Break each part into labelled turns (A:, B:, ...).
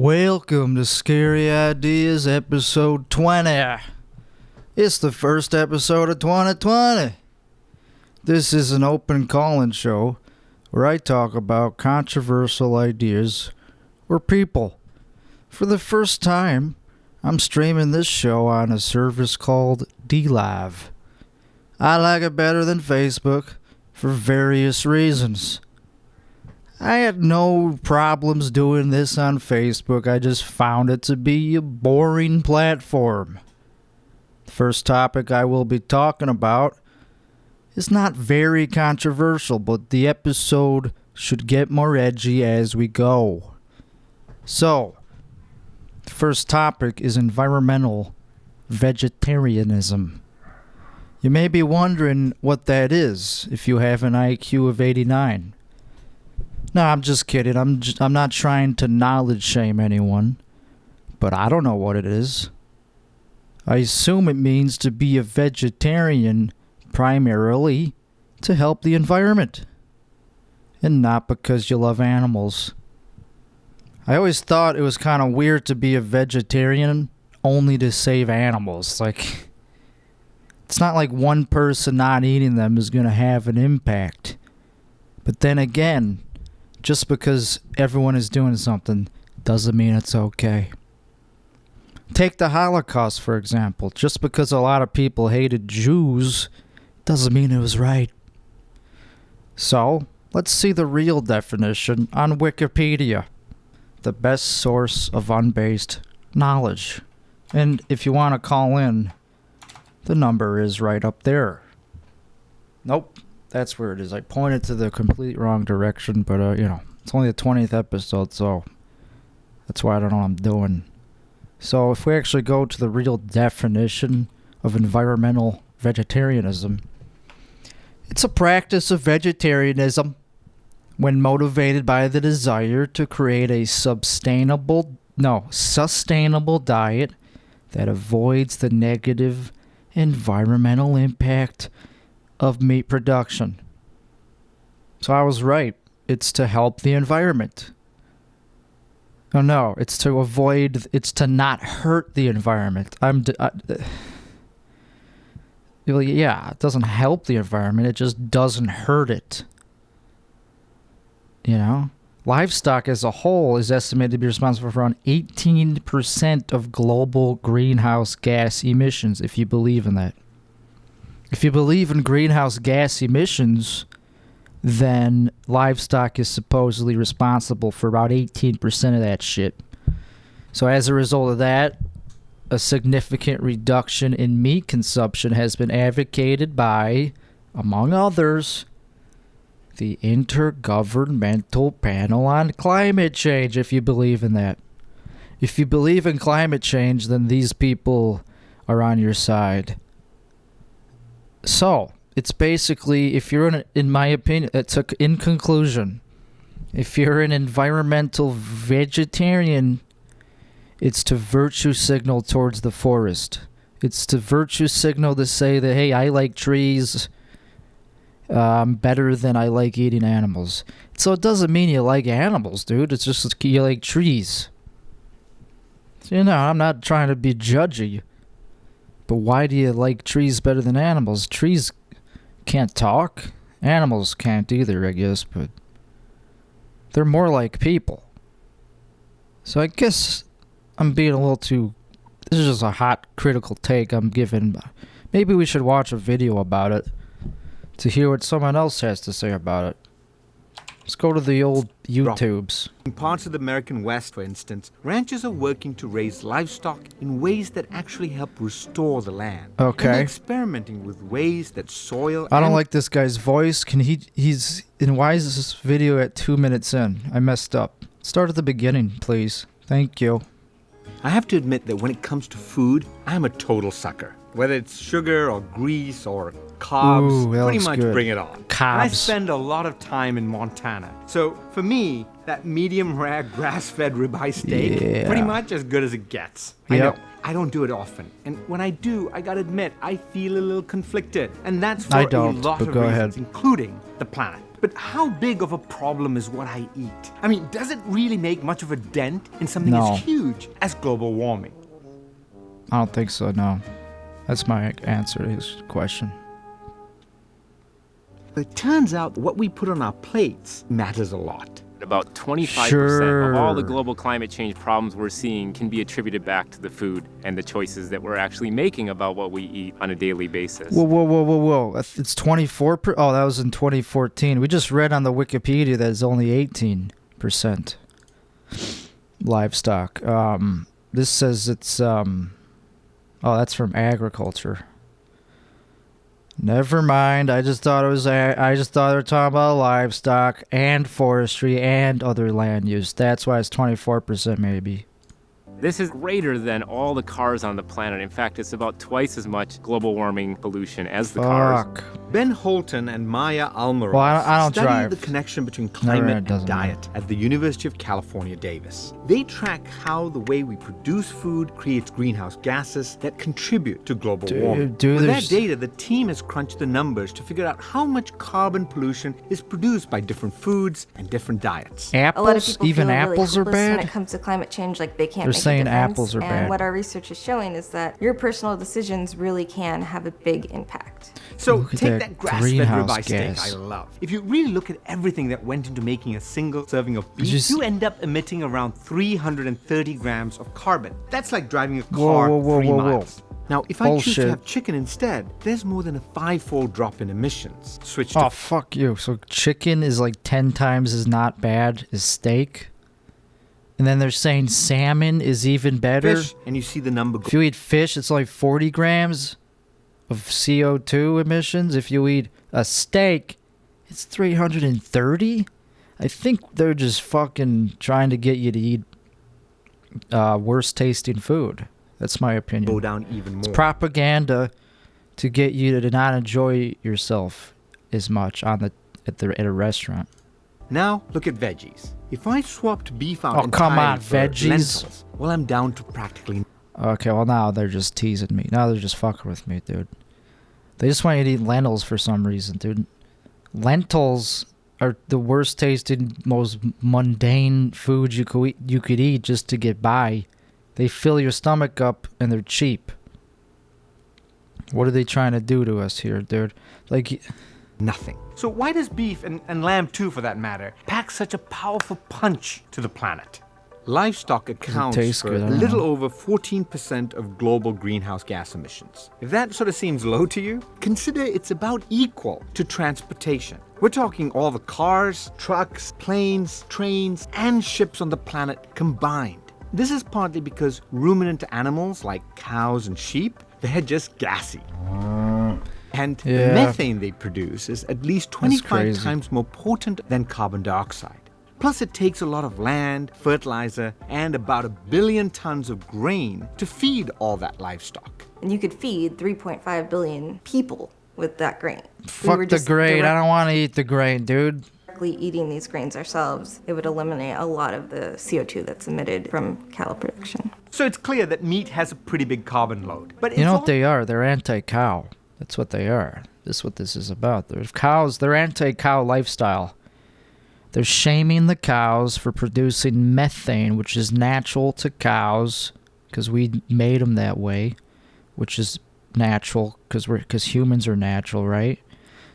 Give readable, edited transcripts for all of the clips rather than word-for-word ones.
A: Welcome to Scary Ideas episode 20. It's the first episode of 2020. This is an open call-in show where I talk about controversial ideas or people. For the first time, I'm streaming this show on a service called DLive. I like it better than Facebook for various reasons. I had no problems doing this on Facebook. I just found it to be a boring platform. The first topic I will be talking about is not very controversial, but the episode should get more edgy as we go. So, the first topic is environmental vegetarianism. You may be wondering what that is if you have an IQ of 89. No, I'm just kidding. I'm not trying to knowledge shame anyone, but I don't know what it is. I assume it means to be a vegetarian primarily to help the environment, and not because you love animals. I always thought it was kind of weird to be a vegetarian only to save animals. Like, it's not like one person not eating them is going to have an impact. But then again, just because everyone is doing something doesn't mean it's okay. Take the Holocaust, for example. Just because a lot of people hated Jews doesn't mean it was right. So, let's see the real definition on Wikipedia, the best source of unbased knowledge. And if you want to call in, the number is right up there. Nope. That's where it is. I pointed to the complete wrong direction, but, it's only the 20th episode, so that's why I don't know what I'm doing. So if we actually go to the real definition of environmental vegetarianism, it's a practice of vegetarianism when motivated by the desire to create a sustainable diet that avoids the negative environmental impact of meat production. So I was right. It's to help the environment. Oh no, it's to not hurt the environment. It doesn't help the environment, it just doesn't hurt it. Livestock as a whole is estimated to be responsible for around 18% of global greenhouse gas emissions, if you believe in that. If you believe in greenhouse gas emissions, then livestock is supposedly responsible for about 18% of that shit. So as a result of that, a significant reduction in meat consumption has been advocated by, among others, the Intergovernmental Panel on Climate Change, if you believe in that. If you believe in climate change, then these people are on your side. So, it's basically, if you're in my opinion, in conclusion, if you're an environmental vegetarian, it's to virtue signal towards the forest. It's to virtue signal to say that, hey, I like trees better than I like eating animals. So it doesn't mean you like animals, dude. It's just you like trees. So, I'm not trying to be judgy. But why do you like trees better than animals? Trees can't talk. Animals can't either, I guess, but they're more like people. So I guess I'm being a little too... This is just a hot, critical take I'm giving. Maybe we should watch a video about it to hear what someone else has to say about it. Let's go to the old YouTubes.
B: In parts of the American West, for instance, ranchers are working to raise livestock in ways that actually help restore the land.
A: Okay.
B: And they're experimenting with ways that soil...
A: I don't like this guy's voice. Why is this video at 2 minutes in? I messed up. Start at the beginning, please. Thank you.
B: I have to admit that when it comes to food, I'm a total sucker. Whether it's sugar or grease or carbs, pretty much good. Bring it on.
A: Carbs.
B: And I spend a lot of time in Montana. So for me, that medium rare grass-fed ribeye steak, pretty much as good as it gets.
A: Yep.
B: I know. I don't do it often. And when I do, I gotta admit, I feel a little conflicted. And that's for a lot of reasons, including the planet. But how big of a problem is what I eat? I mean, does it really make much of a dent in something as huge as global warming?
A: I don't think so, no. That's my answer to his question.
B: It turns out what we put on our plates matters a lot.
C: About 25% of all the global climate change problems we're seeing can be attributed back to the food and the choices that we're actually making about what we eat on a daily basis.
A: Whoa. It's 24%? Oh, that was in 2014. We just read on the Wikipedia that it's only 18% livestock. This says it's... Oh, that's from agriculture. Never mind. I just thought they were talking about livestock and forestry and other land use. That's why it's 24% maybe.
C: This is greater than all the cars on the planet. In fact, it's about twice as much global warming pollution as the cars.
B: Ben Holton and Maya Almiroz
A: I don't
B: study
A: drive.
B: the connection between climate and diet at the University of California, Davis. They track how the way we produce food creates greenhouse gases that contribute to global warming. With that data, the team has crunched the numbers to figure out how much carbon pollution is produced by different foods and different diets.
A: Apples? Even apples are bad?
D: When it comes to climate change, like they can't
A: They're
D: make
A: saying
D: a difference.
A: apples are bad.
D: And what our research is showing is that your personal decisions really can have a big impact.
B: So take that grass-fed
A: greenhouse
B: ribeye steak
A: gas.
B: I love. If you really look at everything that went into making a single serving of beef, you end up emitting around 330 grams of carbon. That's like driving a car 3 miles. Now, if I choose to have chicken instead, there's more than a 5-fold drop in emissions.
A: Oh, fuck you. So chicken is like 10 times as not bad as steak? And then they're saying salmon is even better?
B: Fish, and you see the number go.
A: If you eat fish, it's like 40 grams of CO2 emissions. If you eat a steak, it's 330? I think they're just fucking trying to get you to eat worse tasting food. That's my opinion.
B: Go down even more.
A: It's propaganda to get you to not enjoy yourself as much at a restaurant.
B: Now, look at veggies. If I swapped beef out
A: entirely
B: for
A: veggies?
B: lentils, well, I'm down to practically...
A: Okay, well, now they're just teasing me. Now they're just fucking with me, dude. They just want you to eat lentils for some reason, dude. Lentils are the worst tasting, most mundane food you could eat just to get by. They fill your stomach up and they're cheap. What are they trying to do to us here, dude? Like...
B: Nothing. So why does beef, and lamb too for that matter, pack such a powerful punch to the planet? Livestock accounts for a little over 14% of global greenhouse gas emissions. If that sort of seems low to you, consider it's about equal to transportation. We're talking all the cars, trucks, planes, trains, and ships on the planet combined. This is partly because ruminant animals like cows and sheep, they're just gassy. And the methane they produce is at least 25 times more potent than carbon dioxide. Plus, it takes a lot of land, fertilizer, and about 1 billion tons of grain to feed all that livestock.
D: And you could feed 3.5 billion people with that grain.
A: Fuck the grain. I don't want to eat the grain, dude.
D: Eating these grains ourselves, it would eliminate a lot of the CO2 that's emitted from cattle production.
B: So it's clear that meat has a pretty big carbon load. But
A: you know what they are? They're anti-cow. That's what they are. This is what this is about. There's cows. They're anti-cow lifestyle. They're shaming the cows for producing methane, which is natural to cows because we made them that way, which is natural because humans are natural, right?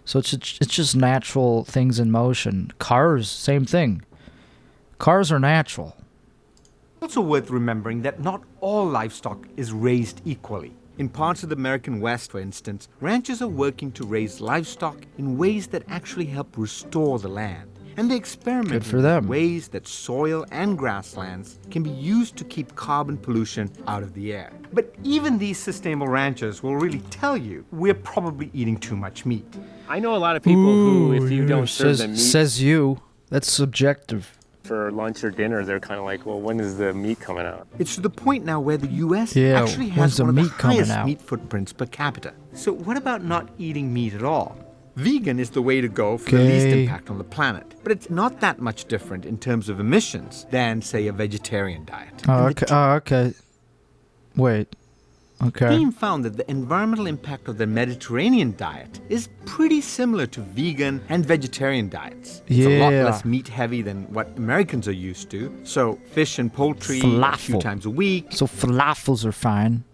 A: So it's just natural things in motion. Cars, same thing. Cars are natural.
B: It's also worth remembering that not all livestock is raised equally. In parts of the American West, for instance, ranchers are working to raise livestock in ways that actually help restore the land. And they experiment with ways that soil and grasslands can be used to keep carbon pollution out of the air. But even these sustainable ranchers will really tell you we're probably eating too much meat.
C: I know a lot of people who, if you don't serve them meat...
A: Says you. That's subjective.
C: For lunch or dinner, they're kind of like, well, when is the meat coming out?
B: It's to the point now where the U.S. actually has one of the highest meat footprints per capita. So what about not eating meat at all? Vegan is the way to go for the least impact on the planet. But it's not that much different in terms of emissions than, say, a vegetarian diet.
A: Okay. Wait. Okay.
B: The team found that the environmental impact of the Mediterranean diet is pretty similar to vegan and vegetarian diets. It's a lot less meat heavy than what Americans are used to. So fish and poultry a few times a week.
A: So falafels are fine.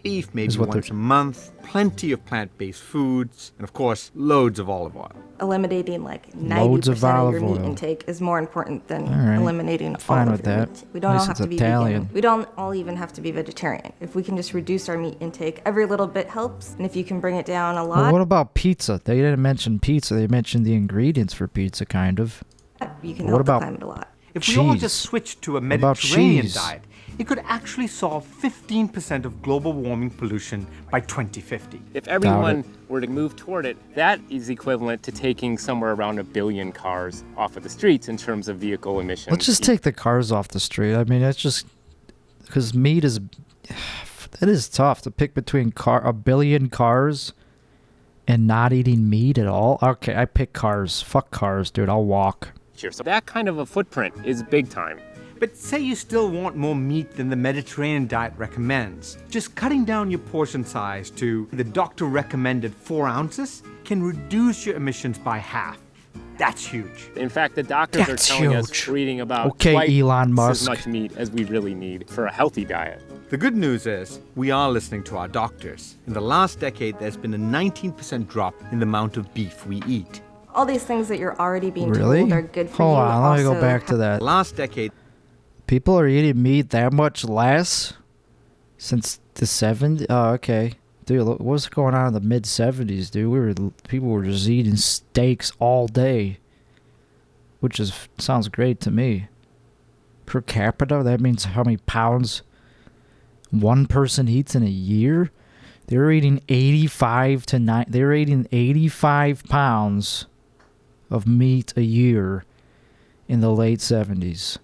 B: Beef maybe once a month, plenty of plant-based foods, and of course, loads of olive oil.
D: Eliminating like 90% of your meat intake is more important than eliminating all of your meat. We don't all have to be vegan. We don't all even have to be vegetarian. If we can just reduce our meat intake, every little bit helps. And if you can bring it down a lot.
A: Well, what about pizza? They didn't mention pizza. They mentioned the ingredients for pizza, kind of.
D: You can help the climate a lot.
B: If we all just switched to a Mediterranean diet, it could actually solve 15% of global warming pollution by 2050.
C: If everyone were to move toward it, that is equivalent to taking somewhere around 1 billion cars off of the streets in terms of vehicle emissions.
A: Let's just take the cars off the street. I mean, that's just because meat is... That is tough to pick between 1 billion cars and not eating meat at all. Okay, I pick cars. Fuck cars, dude. I'll walk.
C: So that kind of a footprint is big time.
B: But say you still want more meat than the Mediterranean diet recommends. Just cutting down your portion size to the doctor recommended 4 ounces can reduce your emissions by half. That's huge.
C: In fact, the doctors are telling us we're eating about
A: twice as
C: much meat as we really need for a healthy diet.
B: The good news is we are listening to our doctors. In the last decade, there's been a 19% drop in the amount of beef we eat.
D: All these things that you're already being told are good for you.
A: Hold on, let me go back to that.
B: Last decade,
A: people are eating meat that much less since the 70s? Oh, okay. Dude, what was going on in the mid-70s, dude? People were just eating steaks all day, which sounds great to me. Per capita, that means how many pounds one person eats in a year? They were eating 85 pounds of meat a year in the late 70s.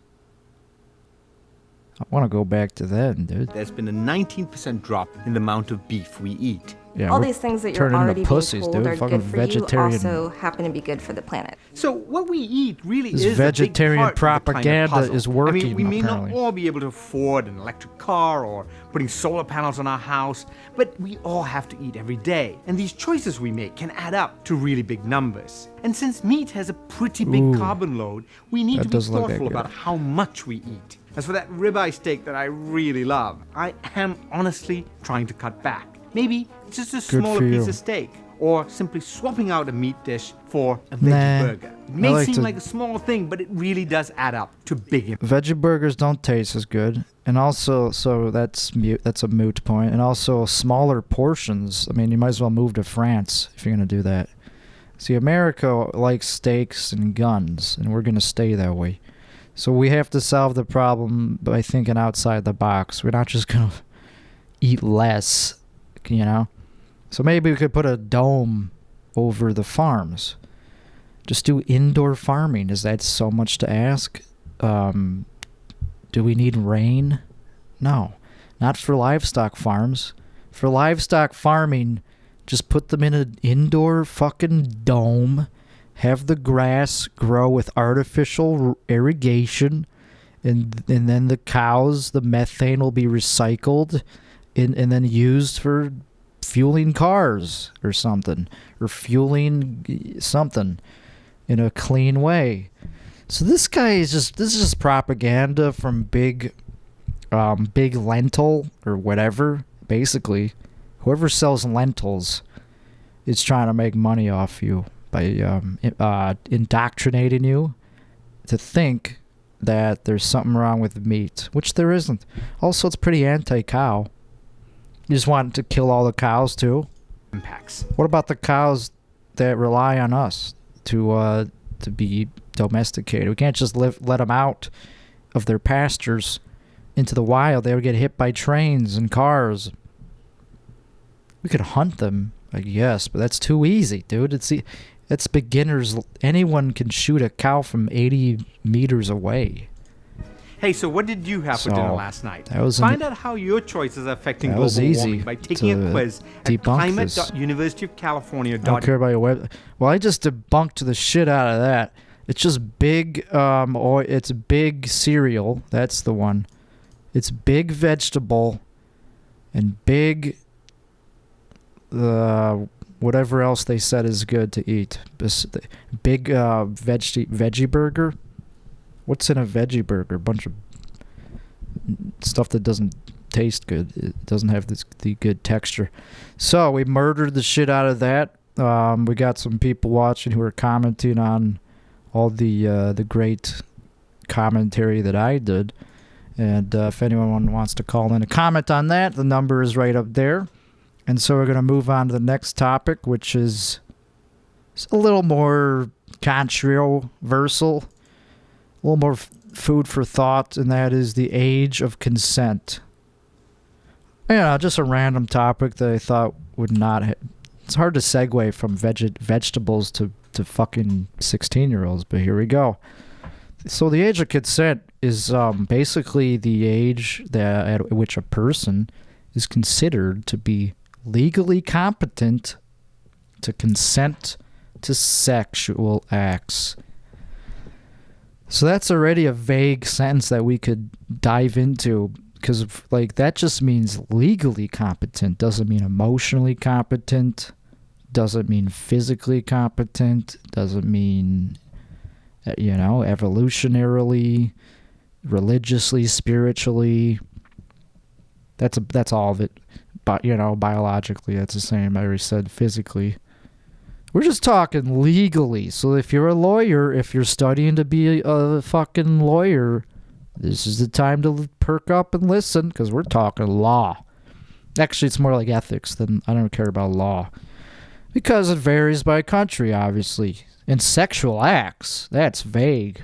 A: I want to go back to that, dude.
B: There's been a 19% drop in the amount of beef we eat.
A: Yeah,
D: all these things that you're already being told are good for you also happen to be good for the planet.
B: So what we eat really is
A: vegetarian
B: a big part
A: propaganda
B: of the
A: is working.
B: I mean, we may
A: apparently.
B: not all be able to afford an electric car or putting solar panels on our house, but we all have to eat every day. And these choices we make can add up to really big numbers. And since meat has a pretty big carbon load, we need to be thoughtful about how much we eat. As for that ribeye steak that I really love, I am honestly trying to cut back. Maybe just a smaller piece of steak, or simply swapping out a meat dish for a veggie burger. It may seem like a small thing, but it really does add up to big impact.
A: Veggie burgers don't taste as good, and also, so that's a moot point. And also, smaller portions. I mean, you might as well move to France if you're gonna do that. See, America likes steaks and guns, and we're gonna stay that way. So we have to solve the problem by thinking outside the box. We're not just gonna eat less. You know, so maybe we could put a dome over the farms. Just do indoor farming. Is that so much to ask? Do we need rain? No, not for livestock farms. For livestock farming, just put them in an indoor fucking dome. Have the grass grow with artificial irrigation, and then the cows, the methane will be recycled. And then used for fueling cars or something, or fueling something in a clean way. So this is just propaganda from big lentil or whatever. Basically, whoever sells lentils is trying to make money off you by indoctrinating you to think that there's something wrong with meat, which there isn't. Also, it's pretty anti-cow. You just want to kill all the cows too?
B: Impacts.
A: What about the cows that rely on us to be domesticated? We can't just let them out of their pastures into the wild. They would get hit by trains and cars. We could hunt them, I guess, but that's too easy, dude. It's beginners. Anyone can shoot a cow from 80 meters away.
B: Hey, so what did you have for dinner last night?
A: Find
B: out how your choices are affecting global warming by taking a quiz at climate.universityofcalifornia.edu.
A: I don't care about your web. Well, I just debunked the shit out of that. It's just big, it's big cereal. That's the one. It's big vegetable and big, whatever else they said is good to eat. Big veggie burger. What's in a veggie burger? A bunch of stuff that doesn't taste good. It doesn't have the good texture. So we murdered the shit out of that. We got some people watching who are commenting on all the great commentary that I did. And if anyone wants to call in a comment on that, the number is right up there. And so we're going to move on to the next topic, which is a little more controversial, a little more food for thought, and that is the age of consent. Just a random topic that I thought would not... It's hard to segue from vegetables to fucking 16-year-olds, but here we go. So the age of consent is basically the age at which a person is considered to be legally competent to consent to sexual acts. So that's already a vague sentence that we could dive into, because that just means legally competent. Doesn't mean emotionally competent. Doesn't mean physically competent. Doesn't mean, evolutionarily, religiously, spiritually. That's all of it. But, biologically, that's the same. I already said physically. We're just talking legally. So if you're a lawyer, if you're studying to be a fucking lawyer, this is the time to perk up and listen, because we're talking law. Actually, it's more like ethics than I don't care about law. Because it varies by country, obviously. And sexual acts, that's vague.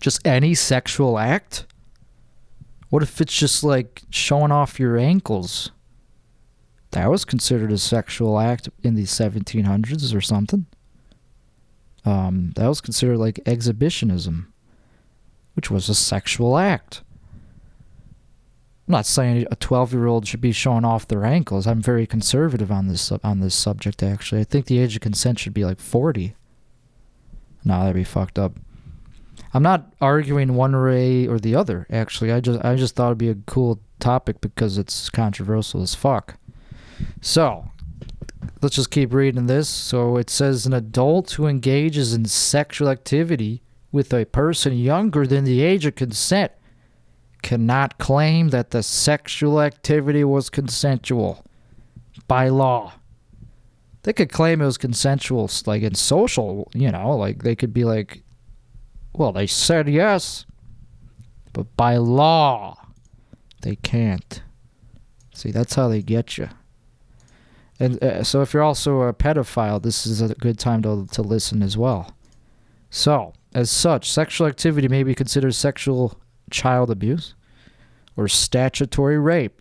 A: Just any sexual act? What if it's just like showing off your ankles? That was considered a sexual act in the 1700s or something. That was considered like exhibitionism, which was a sexual act. I'm not saying a 12-year-old should be showing off their ankles. I'm very conservative on this subject, actually. I think the age of consent should be like 40. No, that'd be fucked up. I'm not arguing one way or the other, actually. I just thought it'd be a cool topic because it's controversial as fuck. So, let's just keep reading this. So it says, an adult who engages in sexual activity with a person younger than the age of consent cannot claim that the sexual activity was consensual by law. They could claim it was consensual, like in social, like they could be like, well, they said yes, but by law, they can't. See, that's how they get you. And so if you're also a pedophile, this is a good time to listen as well. So, as such, sexual activity may be considered sexual child abuse or statutory rape.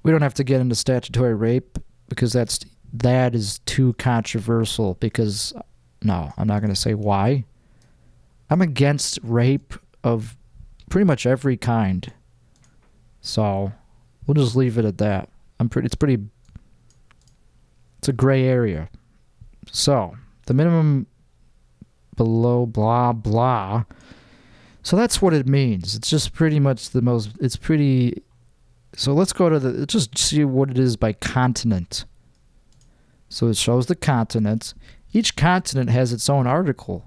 A: We don't have to get into statutory rape because that is too controversial, because no, I'm not going to say why. I'm against rape of pretty much every kind. So, we'll just leave it at that. It's a gray area. So, the minimum below blah blah. So that's what it means. It's just pretty much so let's go to let's just see what it is by continent. So it shows the continents. Each continent has its own article.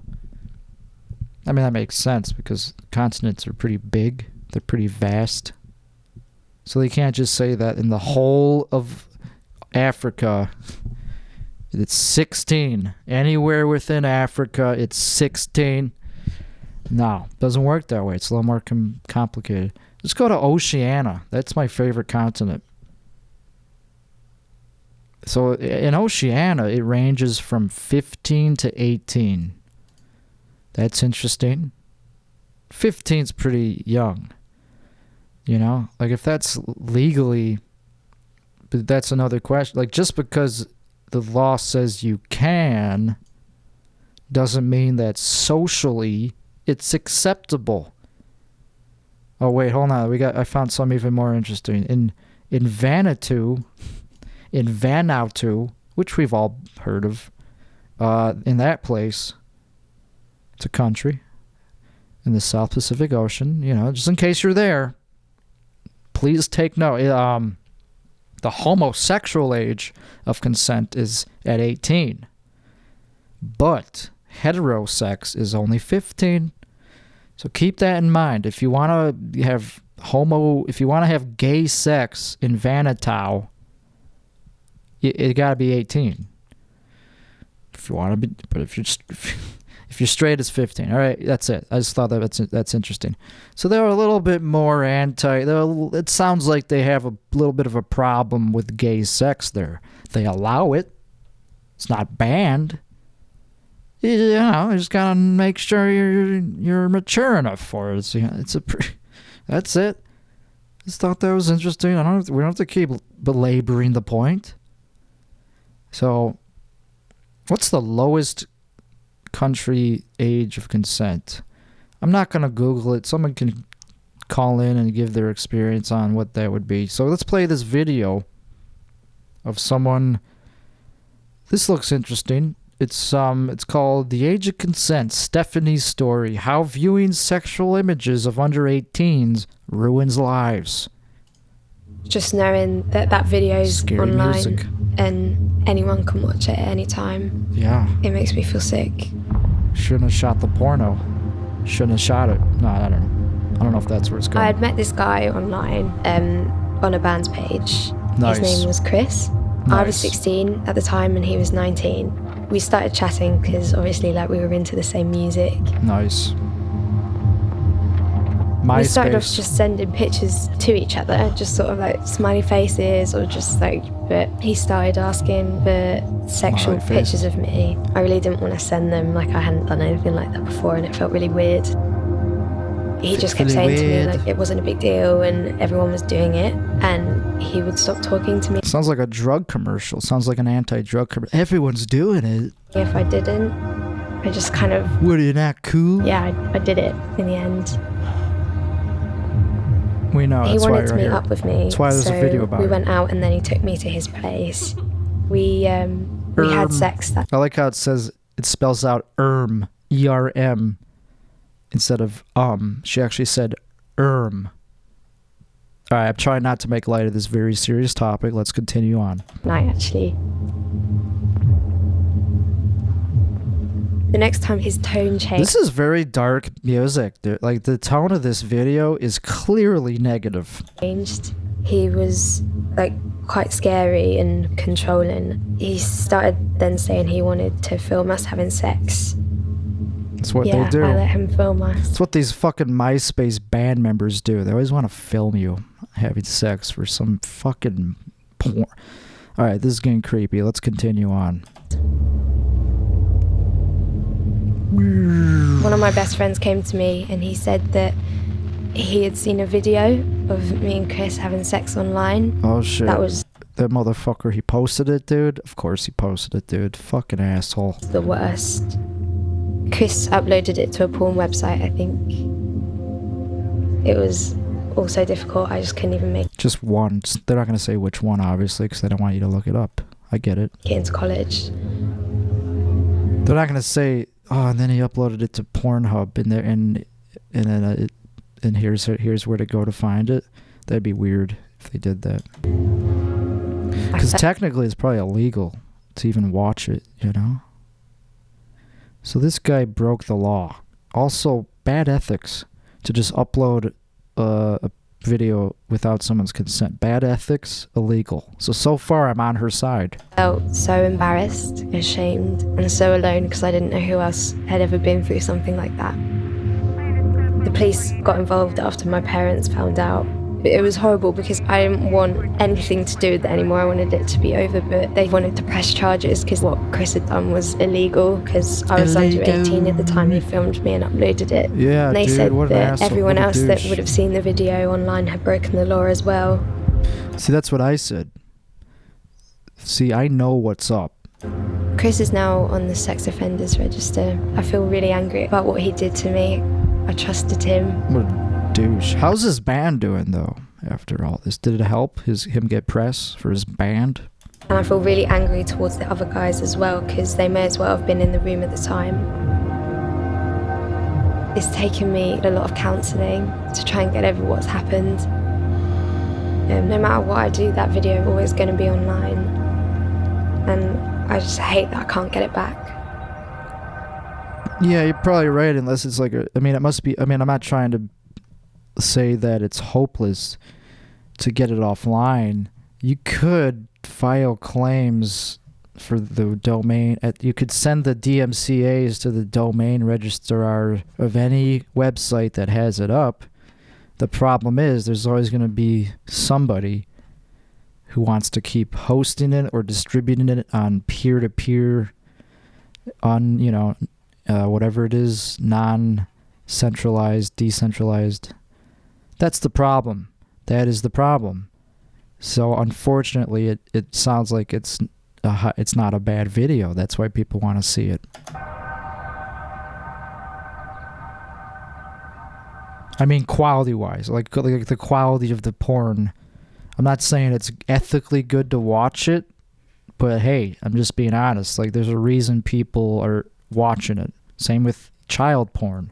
A: I mean, that makes sense because continents are pretty big. They're pretty vast. So they can't just say that in the whole of Africa, it's 16. Anywhere within Africa, it's 16. No, doesn't work that way. It's a little more complicated. Let's go to Oceania. That's my favorite continent. So in Oceania, it ranges from 15 to 18. That's interesting. 15's pretty young. Like if that's legally, but that's another question. Like just because the law says you can doesn't mean that socially it's acceptable. Oh wait, hold on. I found some even more interesting. In Vanuatu, which we've all heard of, in that place, it's a country in the South Pacific Ocean, just in case you're there. please take note. The homosexual age of consent is at 18. But heterosex is only 15. So keep that in mind. If you want to have gay sex in Vanatow, it got to be 18. If you want to be, but if you're straight, it's 15. All right, that's it. I just thought that's interesting. So they're a little bit more it sounds like they have a little bit of a problem with gay sex there. They allow it. It's not banned. You just gotta make sure you're mature enough for it. That's it. Just thought that was interesting. We don't have to keep belaboring the point. So, what's the lowest country age of consent? I'm not gonna Google it. Someone can call in and give their experience on what that would be. So let's play this video of someone. This looks interesting. It's called The Age of Consent, Stephanie's Story, How Viewing Sexual Images of Under 18s Ruins Lives.
E: Just knowing that video's
A: Scary
E: online
A: music.
E: And anyone can watch it at any time.
A: Yeah.
E: It makes me feel sick.
A: Shouldn't have shot the porno. Shouldn't have shot it. No, I don't know. I don't know if that's where it's going.
E: I had met this guy online on a band's page.
A: Nice.
E: His name was Chris.
A: Nice.
E: I was 16 at the time and he was 19. We started chatting because obviously we were into the same music.
A: Nice.
E: We started off
A: MySpace.
E: just sending pictures to each other, just sort of like smiley faces or just like, but he started asking for sexual
A: Smiley
E: pictures of me. I really didn't want to send them, like I hadn't done anything like that before and it felt really weird. He just kept saying to me like it wasn't a big deal and everyone was doing it and he would stop talking to me.
A: Sounds like a drug commercial. Sounds like an anti-drug commercial. Everyone's doing it.
E: If I didn't, I just kind of...
A: What, are you not cool?
E: Yeah, I did it in the end.
A: We know.
E: He
A: That's why
E: wanted to
A: you're
E: meet
A: here.
E: up with me.
A: That's why there's a video about
E: we
A: it.
E: went out and then he took me to his place. We had sex that...
A: I like how it spells out E-R-M, instead of She actually said All right, I'm trying not to make light of this very serious topic. Let's continue on.
E: night, actually. The next time his tone changed.
A: This is very dark music, dude. Like, the tone of this video is clearly negative.
E: He was like quite scary and controlling. He started then saying he wanted to film us having sex.
A: That's what they do.
E: I let him film us.
A: That's what these fucking MySpace band members do. They always want to film you having sex for some fucking porn. All right, this is getting creepy. Let's continue on.
E: One of my best friends came to me and he said that he had seen a video of me and Chris having sex online.
A: Oh shit.
E: That was
A: that motherfucker. He posted it, dude. Of course he posted it, dude. Fucking asshole.
E: the worst. Chris uploaded it to a porn website, I think. It was also difficult. I just couldn't even make
A: Just one. They're not going to say which one, obviously, because they don't want you to look it up. I get it.
E: it into college.
A: They're not going to say, oh, and then he uploaded it to Pornhub, and here's where to go to find it. That'd be weird if they did that. Because technically it's probably illegal to even watch it, you know? So this guy broke the law. Also, bad ethics to just upload a video without someone's consent. Bad ethics, illegal. So far I'm on her side.
E: I felt so embarrassed, ashamed, and so alone because I didn't know who else had ever been through something like that. The police got involved after my parents found out. It was horrible because I didn't want anything to do with it anymore. I wanted it to be over, but they wanted to press charges because what Chris had done was illegal because I was under 18 at the time he filmed me and uploaded it.
A: Yeah,
E: and they
A: dude,
E: said
A: what an
E: that
A: asshole.
E: everyone
A: What a
E: else that
A: douche.
E: would have seen the video online had broken the law as well.
A: See, that's what I said. See, I know what's up.
E: Chris is now on the sex offenders register. I feel really angry about what he did to me. I trusted him.
A: What a douche. How's his band doing, though, after all this? Did it help him get press for his band?
E: And I feel really angry towards the other guys as well because they may as well have been in the room at the time. It's taken me a lot of counselling to try and get over what's happened. No matter what I do, that video is always going to be online. And I just hate that I can't get it back.
A: Yeah, you're probably right, unless it's like it must be, I'm not trying to say that it's hopeless to get it offline. You could file claims for the domain. You could send the DMCAs to the domain registrar of any website that has it up. The problem is there's always going to be somebody who wants to keep hosting it or distributing it on peer-to-peer, on, whatever it is, non-centralized, decentralized. That's the problem. That is the problem. So unfortunately, it sounds like it's not a bad video. That's why people want to see it. I mean, quality-wise, like the quality of the porn. I'm not saying it's ethically good to watch it, but hey, I'm just being honest. Like, there's a reason people are watching it. Same with child porn.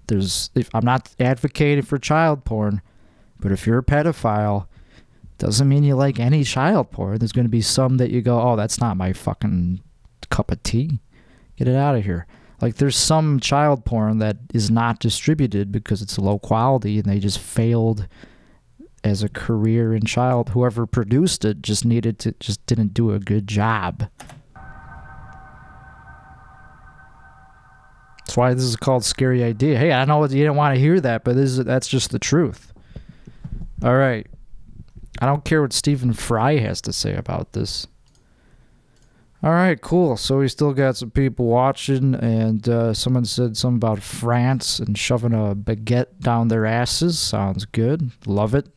A: I'm not advocating for child porn, but if you're a pedophile, doesn't mean you like any child porn. There's going to be some that you go, oh, that's not my fucking cup of tea. Get it out of here. Like, there's some child porn that is not distributed because it's low quality and they just failed as a career in child. Whoever produced it just didn't do a good job. That's why this is called Scary Idea. Hey, I know you didn't want to hear that, but that's just the truth. All right. I don't care what Stephen Fry has to say about this. All right, cool. So we still got some people watching, and someone said something about France and shoving a baguette down their asses. Sounds good. Love it.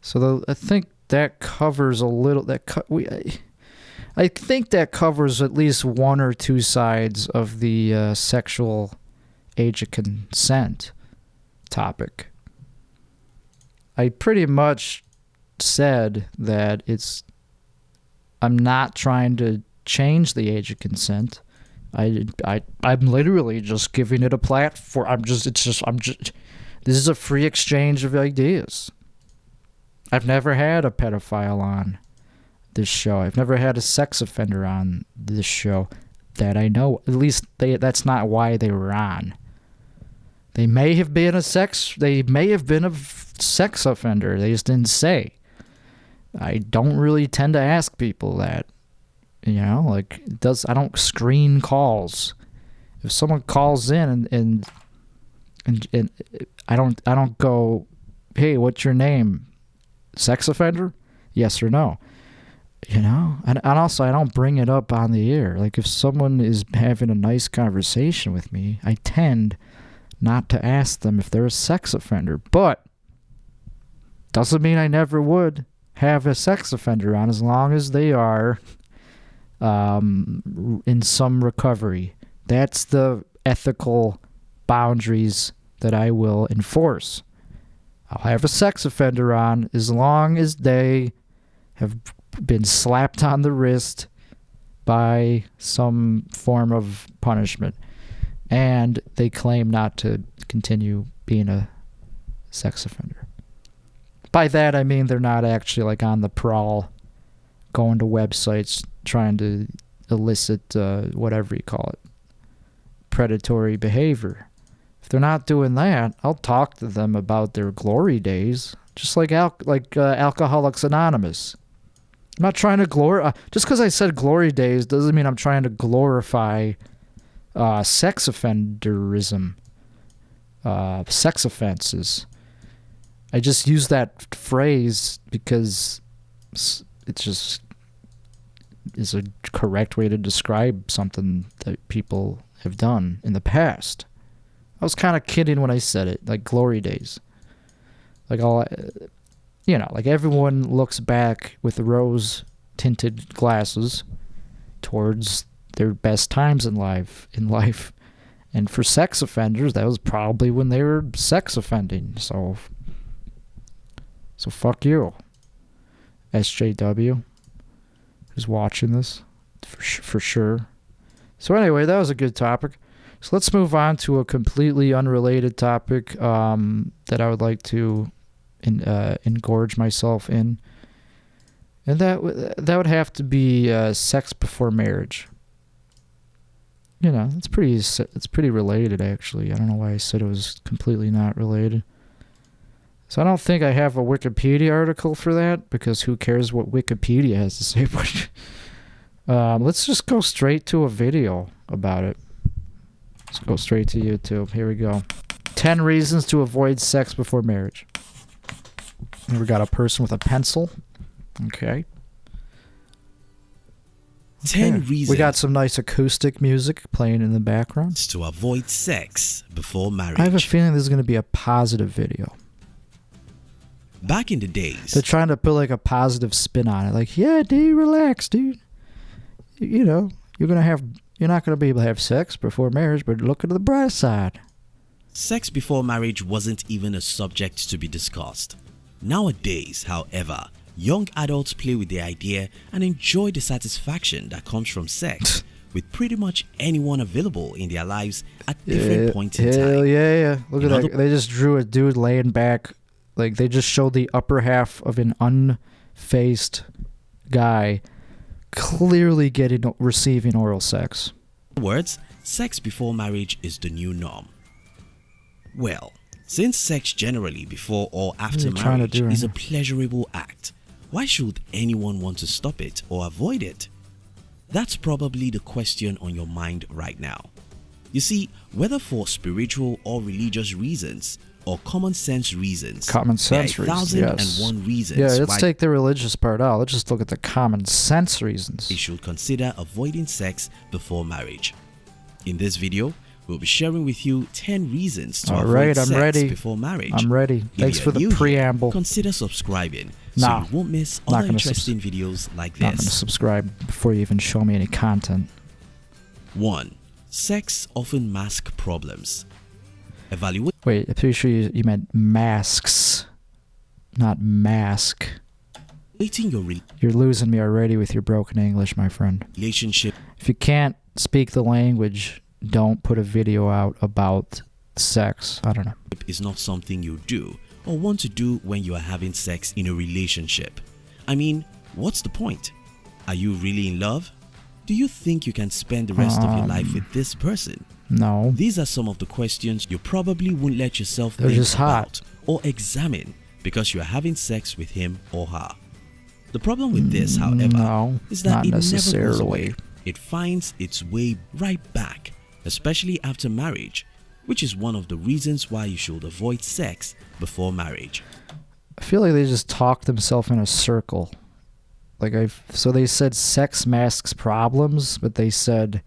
A: So I think that covers a little. I think that covers at least one or two sides of the sexual age of consent topic. I pretty much said that I'm not trying to change the age of consent. I'm literally just giving it a platform. This is a free exchange of ideas. I've never had a pedophile on this show. I've never had a sex offender on this show that I know. At least that's not why they were on. They may have been a sex offender. They just didn't say. I don't really tend to ask people that. I don't screen calls. If someone calls in and I don't go, hey, what's your name? Sex offender? Yes or no? And also I don't bring it up on the air. Like, if someone is having a nice conversation with me, I tend not to ask them if they're a sex offender. But doesn't mean I never would have a sex offender on, as long as they are in some recovery. That's the ethical boundaries that I will enforce. I'll have a sex offender on as long as they have been slapped on the wrist by some form of punishment and they claim not to continue being a sex offender. By that I mean they're not actually like on the prowl, going to websites trying to elicit whatever you call it, predatory behavior. If they're not doing that, I'll talk to them about their glory days, just like Alcoholics Anonymous. I'm not trying to glorify. Just because I said glory days doesn't mean I'm trying to glorify sex offenderism, sex offenses. I just use that phrase because it just is a correct way to describe something that people have done in the past. I was kind of kidding when I said it, like glory days. Like like everyone looks back with rose-tinted glasses towards their best times in life. And for sex offenders, that was probably when they were sex offending. So fuck you, SJW, who's watching this, for sure. So anyway, that was a good topic. So let's move on to a completely unrelated topic that I would like to engorge myself in. And that would have to be sex before marriage. You know, it's pretty related, actually. I don't know why I said it was completely not related. So I don't think I have a Wikipedia article for that, because who cares what Wikipedia has to say. But let's just go straight to a video about it. Let's go straight to YouTube. Here we go. 10 reasons to avoid sex before marriage. And we got a person with a pencil. Okay.
F: 10 reasons.
A: We got some nice acoustic music playing in the background.
F: To avoid sex before marriage.
A: I have a feeling this is going to be a positive video.
F: Back in the days,
A: they're trying to put like a positive spin on it. Like, yeah, dude, relax, dude. You know, you're not gonna be able to have sex before marriage, but look at the bright side.
F: Sex before marriage wasn't even a subject to be discussed. Nowadays, however, young adults play with the idea and enjoy the satisfaction that comes from sex with pretty much anyone available in their lives at different points in time.
A: Hell yeah. Look at that. They just drew a dude laying back. Like, they just showed the upper half of an unfaced guy clearly receiving oral sex.
F: In other words, sex before marriage is the new norm. Well, since sex generally before or after marriage is a pleasurable act, why should anyone want to stop it or avoid it? That's probably the question on your mind right now. You see, whether for spiritual or religious reasons, or common sense reasons.
A: Common sense reasons, yes.
F: 1001 reasons.
A: Yeah, let's take the religious part out. Let's just look at the common sense reasons.
F: You should consider avoiding sex before marriage. In this video, we'll be sharing with you 10 reasons to avoid sex before marriage.
A: I'm ready. Thanks for the preamble.
F: Consider subscribing so you won't miss other interesting videos like this.
A: Not going to subscribe before you even show me any content.
F: 1. Sex often masks problems.
A: Wait, I'm pretty sure you meant masks, not mask. You're losing me already with your broken English, my friend.
F: Relationship.
A: If you can't speak the language, don't put a video out about sex. I don't know.
F: Is not something you do or want to do when you are having sex in a relationship. I mean, what's the point? Are you really in love? Do you think you can spend the rest of your life with this person?
A: No.
F: These are some of the questions you probably won't let yourself think about or examine because you are having sex with him or her. The problem with this, however, is that it never goes away. It finds its way right back, especially after marriage, which is one of the reasons why you should avoid sex before marriage.
A: I feel like they just talk themselves in a circle. So they said sex masks problems, but they said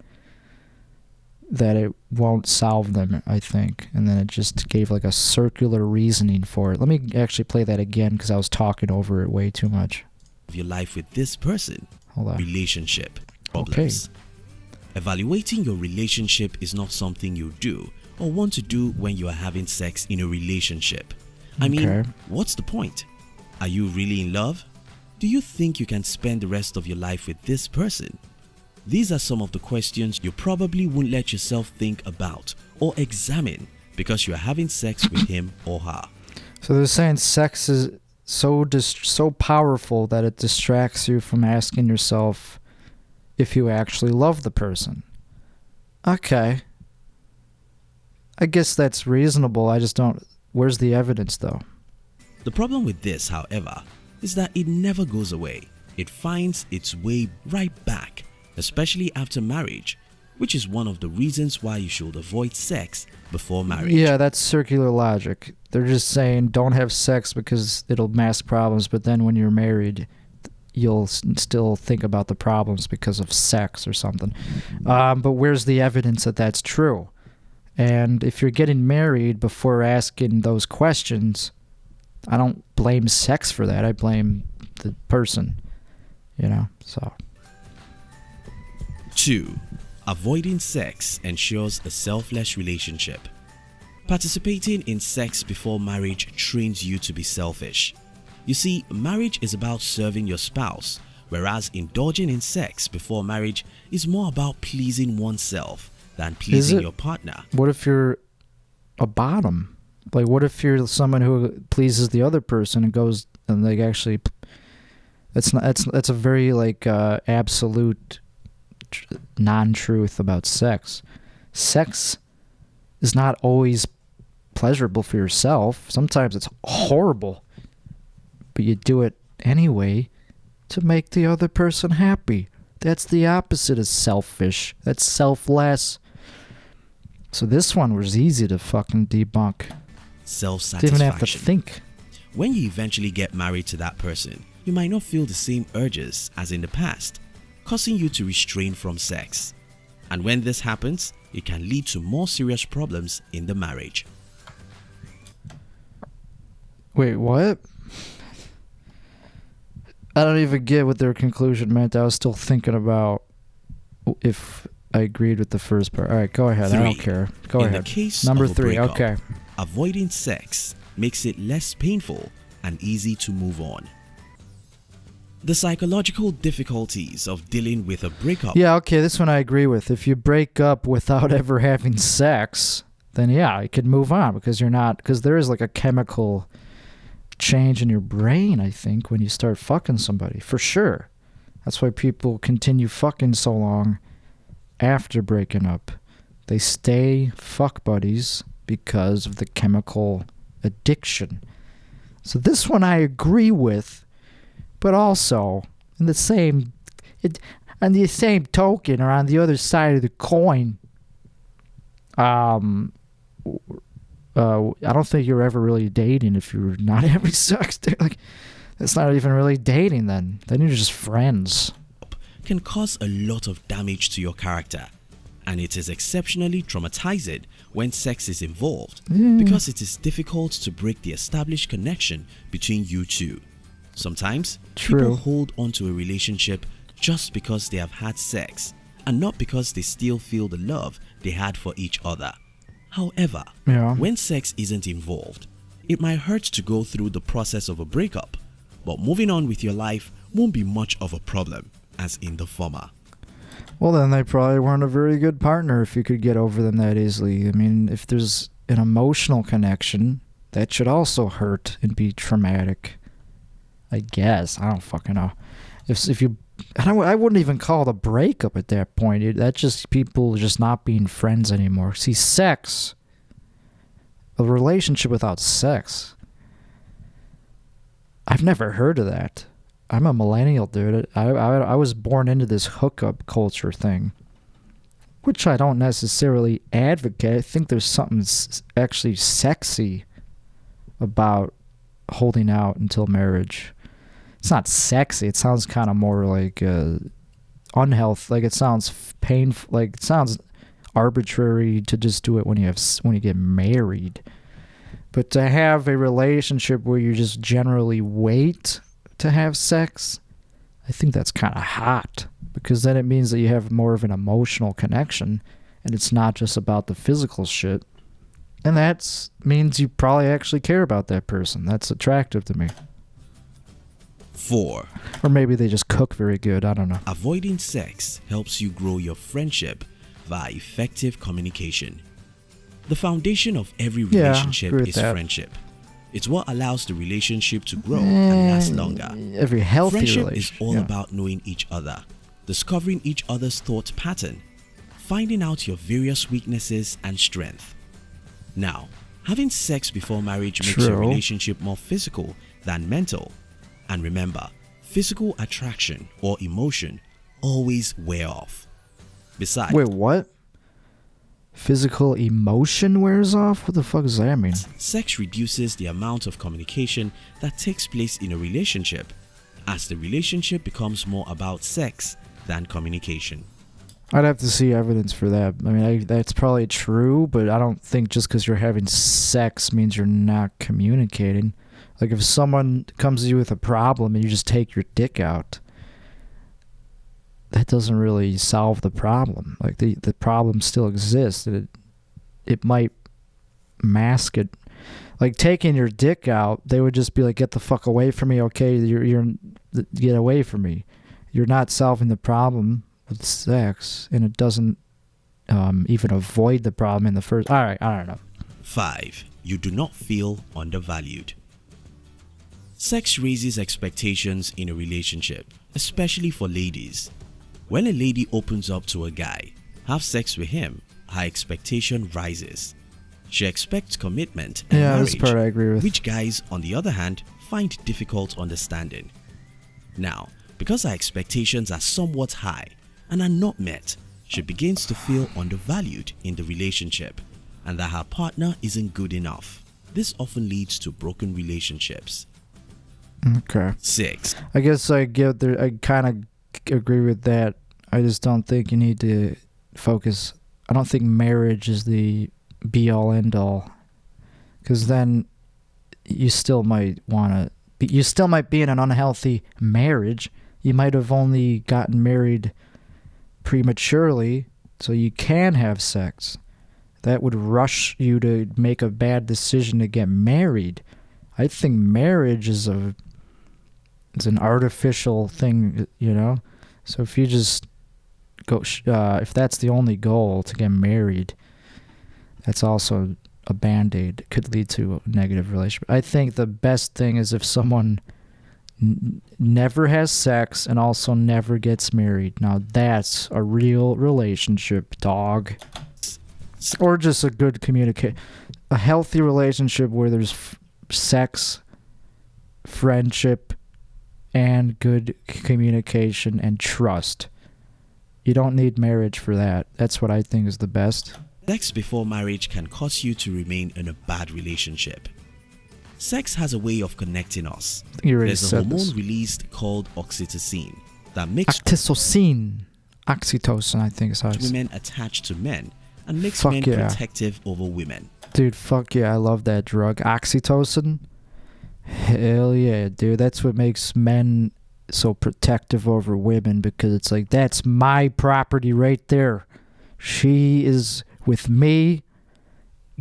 A: that it won't solve them, I think. And then it just gave like a circular reasoning for it. Let me actually play that again because I was talking over it way too much.
F: Your life with this person.
A: Hold on.
F: Relationship problems. Okay. Evaluating your relationship is not something you do or want to do when you are having sex in a relationship. I mean, what's the point? Are you really in love? Do you think you can spend the rest of your life with this person? These are some of the questions you probably won't let yourself think about or examine because you are having sex with him or her.
A: So they're saying sex is so powerful that it distracts you from asking yourself if you actually love the person. Okay. I guess that's reasonable. I just don't... Where's the evidence, though?
F: The problem with this, however, is that it never goes away. It finds its way right back, especially after marriage, which is one of the reasons why you should avoid sex before marriage.
A: Yeah, that's circular logic. They're just saying don't have sex because it'll mask problems, but then when you're married, you'll still think about the problems because of sex or something. But where's the evidence that that's true? And if you're getting married before asking those questions, I don't blame sex for that. I blame the person, so.
F: 2. Avoiding sex ensures a selfless relationship. Participating in sex before marriage trains you to be selfish. You see, marriage is about serving your spouse, whereas indulging in sex before marriage is more about pleasing oneself than pleasing your partner.
A: What if you're a bottom? Like, what if you're someone who pleases the other person and goes and like actually? That's a very like absolute non-truth about sex. Sex is not always pleasurable for yourself. Sometimes it's horrible, but you do it anyway to make the other person happy. That's the opposite of selfish. That's selfless. So this one was easy to fucking debunk.
F: Self-satisfaction.
A: Didn't even have to think.
F: When you eventually get married to that person, you might not feel the same urges as in the past, causing you to restrain from sex. And when this happens, it can lead to more serious problems in the marriage.
A: Wait, what? I don't even get what their conclusion meant. I was still thinking about if I agreed with the first part. All right, go ahead.
F: 3.
A: I don't care. Go ahead.
F: In the case
A: Number
F: of a
A: 3,
F: breakup,
A: okay.
F: Avoiding sex makes it less painful and easy to move on. The psychological difficulties of dealing with a breakup.
A: Yeah, okay, this one I agree with. If you break up without ever having sex, then yeah, you could move on because there is like a chemical change in your brain, I think, when you start fucking somebody, for sure. That's why people continue fucking so long after breaking up. They stay fuck buddies because of the chemical addiction. So this one I agree with, but also on the same token, or on the other side of the coin, I don't think you're ever really dating if you're not having sex. Like, that's not even really dating then. Then you're just friends.
F: Can cause a lot of damage to your character, and it is exceptionally traumatizing when sex is involved because it is difficult to break the established connection between you two. Sometimes people hold on to a relationship just because they have had sex and not because they still feel the love they had for each other. However, when sex isn't involved, it might hurt to go through the process of a breakup, but moving on with your life won't be much of a problem as in the former.
A: Well, then they probably weren't a very good partner if you could get over them that easily. I mean, if there's an emotional connection, that should also hurt and be traumatic. I guess. I don't fucking know. I wouldn't even call it a breakup at that point. That's just people just not being friends anymore. See, sex, a relationship without sex, I've never heard of that. I'm a millennial, dude. I was born into this hookup culture thing, which I don't necessarily advocate. I think there's something actually sexy about holding out until marriage. It's not sexy. It sounds kind of more like unhealthy. Like, it sounds painful. Like, it sounds arbitrary to just do it when you get married. But to have a relationship where you just generally wait to have sex, I think that's kind of hot, because then it means that you have more of an emotional connection and it's not just about the physical shit. And that means you probably actually care about that person. That's attractive to me.
F: 4.
A: Or maybe they just cook very good. I don't know.
F: Avoiding sex helps you grow your friendship via effective communication. The foundation of every relationship is friendship. It's what allows the relationship to grow and last longer.
A: Every healthy
F: friendship
A: relationship
F: is all about knowing each other, discovering each other's thought pattern, finding out your various weaknesses and strength. Now, having sex before marriage makes your relationship more physical than mental. And remember, physical attraction or emotion always wear off. Besides,
A: wait, what? Physical emotion wears off? What the fuck does that mean?
F: Sex reduces the amount of communication that takes place in a relationship, as the relationship becomes more about sex than communication.
A: I'd have to see evidence for that. I mean, that's probably true, but I don't think just because you're having sex means you're not communicating. Like, if someone comes to you with a problem and you just take your dick out, that doesn't really solve the problem. Like, the problem still exists. It might mask it. Like, taking your dick out, they would just be like, get the fuck away from me, okay? You're get away from me. You're not solving the problem with sex, and it doesn't even avoid the problem in the first... All right, I don't know.
F: 5. you do not feel undervalued. Sex raises expectations in a relationship, especially for ladies. When a lady opens up to a guy, have sex with him, her expectation rises. She expects commitment and marriage,
A: this part I agree with.
F: which guys, on the other hand, find difficult understanding. Now, because her expectations are somewhat high and are not met, she begins to feel undervalued in the relationship and that her partner isn't good enough. This often leads to broken relationships.
A: Okay.
F: 6.
A: I guess I kind of agree with that. I just don't think you need to focus. I don't think marriage is the be-all, end-all. Because then you still might you still might be in an unhealthy marriage. You might have only gotten married prematurely, so you can have sex. That would rush you to make a bad decision to get married. I think marriage is an artificial thing, you know? So if you just go, if that's the only goal, to get married, that's also a band-aid. It could lead to a negative relationship. I think the best thing is if someone never has sex and also never gets married. Now that's a real relationship, dog. Or just a good a healthy relationship where there's sex, friendship, and good communication and trust. You don't need marriage for that. That's what I think is the best.
F: Sex before marriage can cause you to remain in a bad relationship. Sex has a way of connecting us. There's a hormone released called oxytocin that makes
A: oxytocin, I think is how it's
F: women attached to men and makes men protective over women.
A: Dude, fuck yeah, I love that drug. Oxytocin? Hell yeah, dude. That's what makes men so protective over women, because it's like, that's my property right there. She is with me.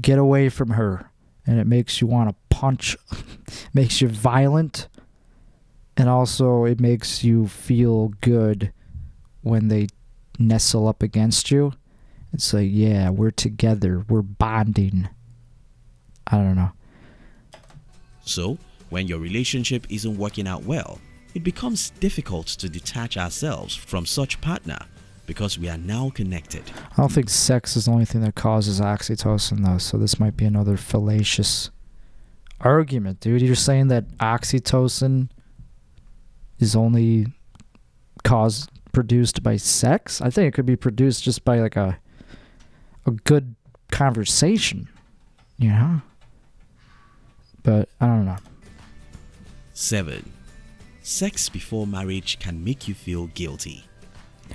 A: Get away from her. And it makes you want to punch, makes you violent, and also it makes you feel good when they nestle up against you. It's like, yeah, we're together, we're bonding. I don't know.
F: So, when your relationship isn't working out well, it becomes difficult to detach ourselves from such partner because we are now connected.
A: I don't think sex is the only thing that causes oxytocin, though, so this might be another fallacious argument, dude. You're saying that oxytocin is only produced by sex? I think it could be produced just by like a good conversation, you know? But I don't know.
F: 7. Sex before marriage can make you feel guilty.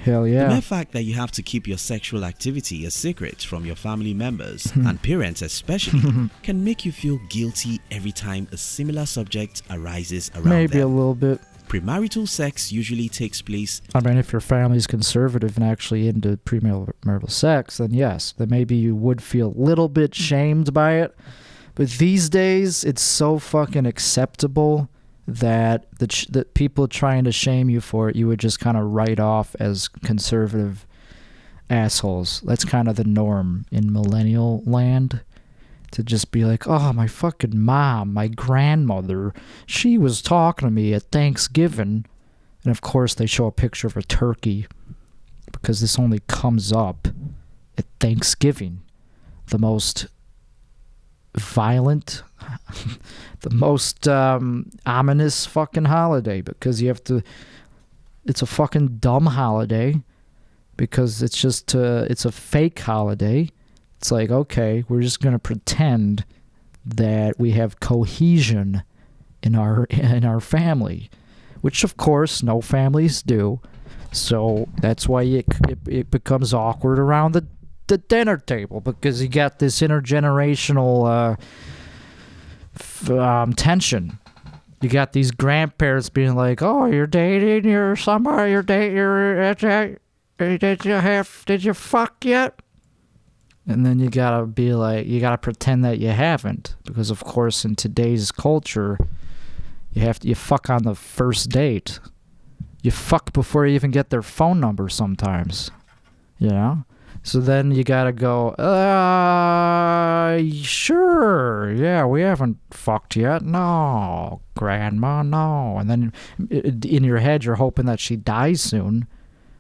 A: Hell yeah.
F: The mere fact that you have to keep your sexual activity a secret from your family members and parents especially can make you feel guilty every time a similar subject arises around
A: Maybe
F: them.
A: a little bit.
F: Premarital sex usually takes place.
A: I mean, if your family's conservative and actually into premarital sex, then yes, then maybe you would feel a little bit shamed by it. But these days, it's so fucking acceptable that the people trying to shame you for it, you would just kind of write off as conservative assholes. That's kind of the norm in millennial land. To just be like, oh, my fucking mom, my grandmother, she was talking to me at Thanksgiving. And of course they show a picture of a turkey, because this only comes up at Thanksgiving. The most violent, the most ominous fucking holiday, because you have to, it's a fucking dumb holiday, because it's just, it's a fake holiday. It's like, okay, we're just going to pretend that we have cohesion in our family, which of course no families do. So that's why it becomes awkward around the dinner table, because you got this intergenerational tension. You got these grandparents being like, "Oh, you're dating your somebody. Did you fuck yet?" And then you gotta be like, you gotta pretend that you haven't, because of course in today's culture, you fuck on the first date. You fuck before you even get their phone number sometimes, you know? So then you gotta go, sure, yeah, we haven't fucked yet. No, Grandma, no. And then in your head, you're hoping that she dies soon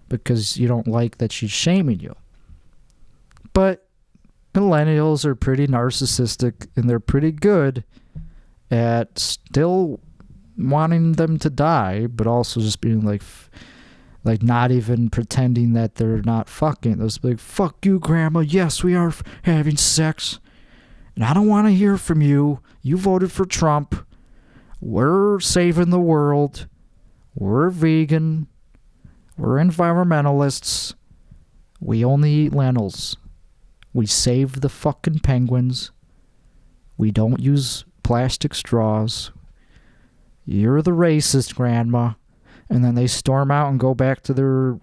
A: because you don't like that she's shaming you. But millennials are pretty narcissistic, and they're pretty good at still wanting them to die, but also just being like not even pretending that they're not fucking. Those like, fuck you, Grandma. Yes, we are having sex. And I don't want to hear from you. You voted for Trump. We're saving the world. We're vegan. We're environmentalists. We only eat lentils. We save the fucking penguins. We don't use plastic straws. You're the racist, Grandma. And then they storm out and go back to their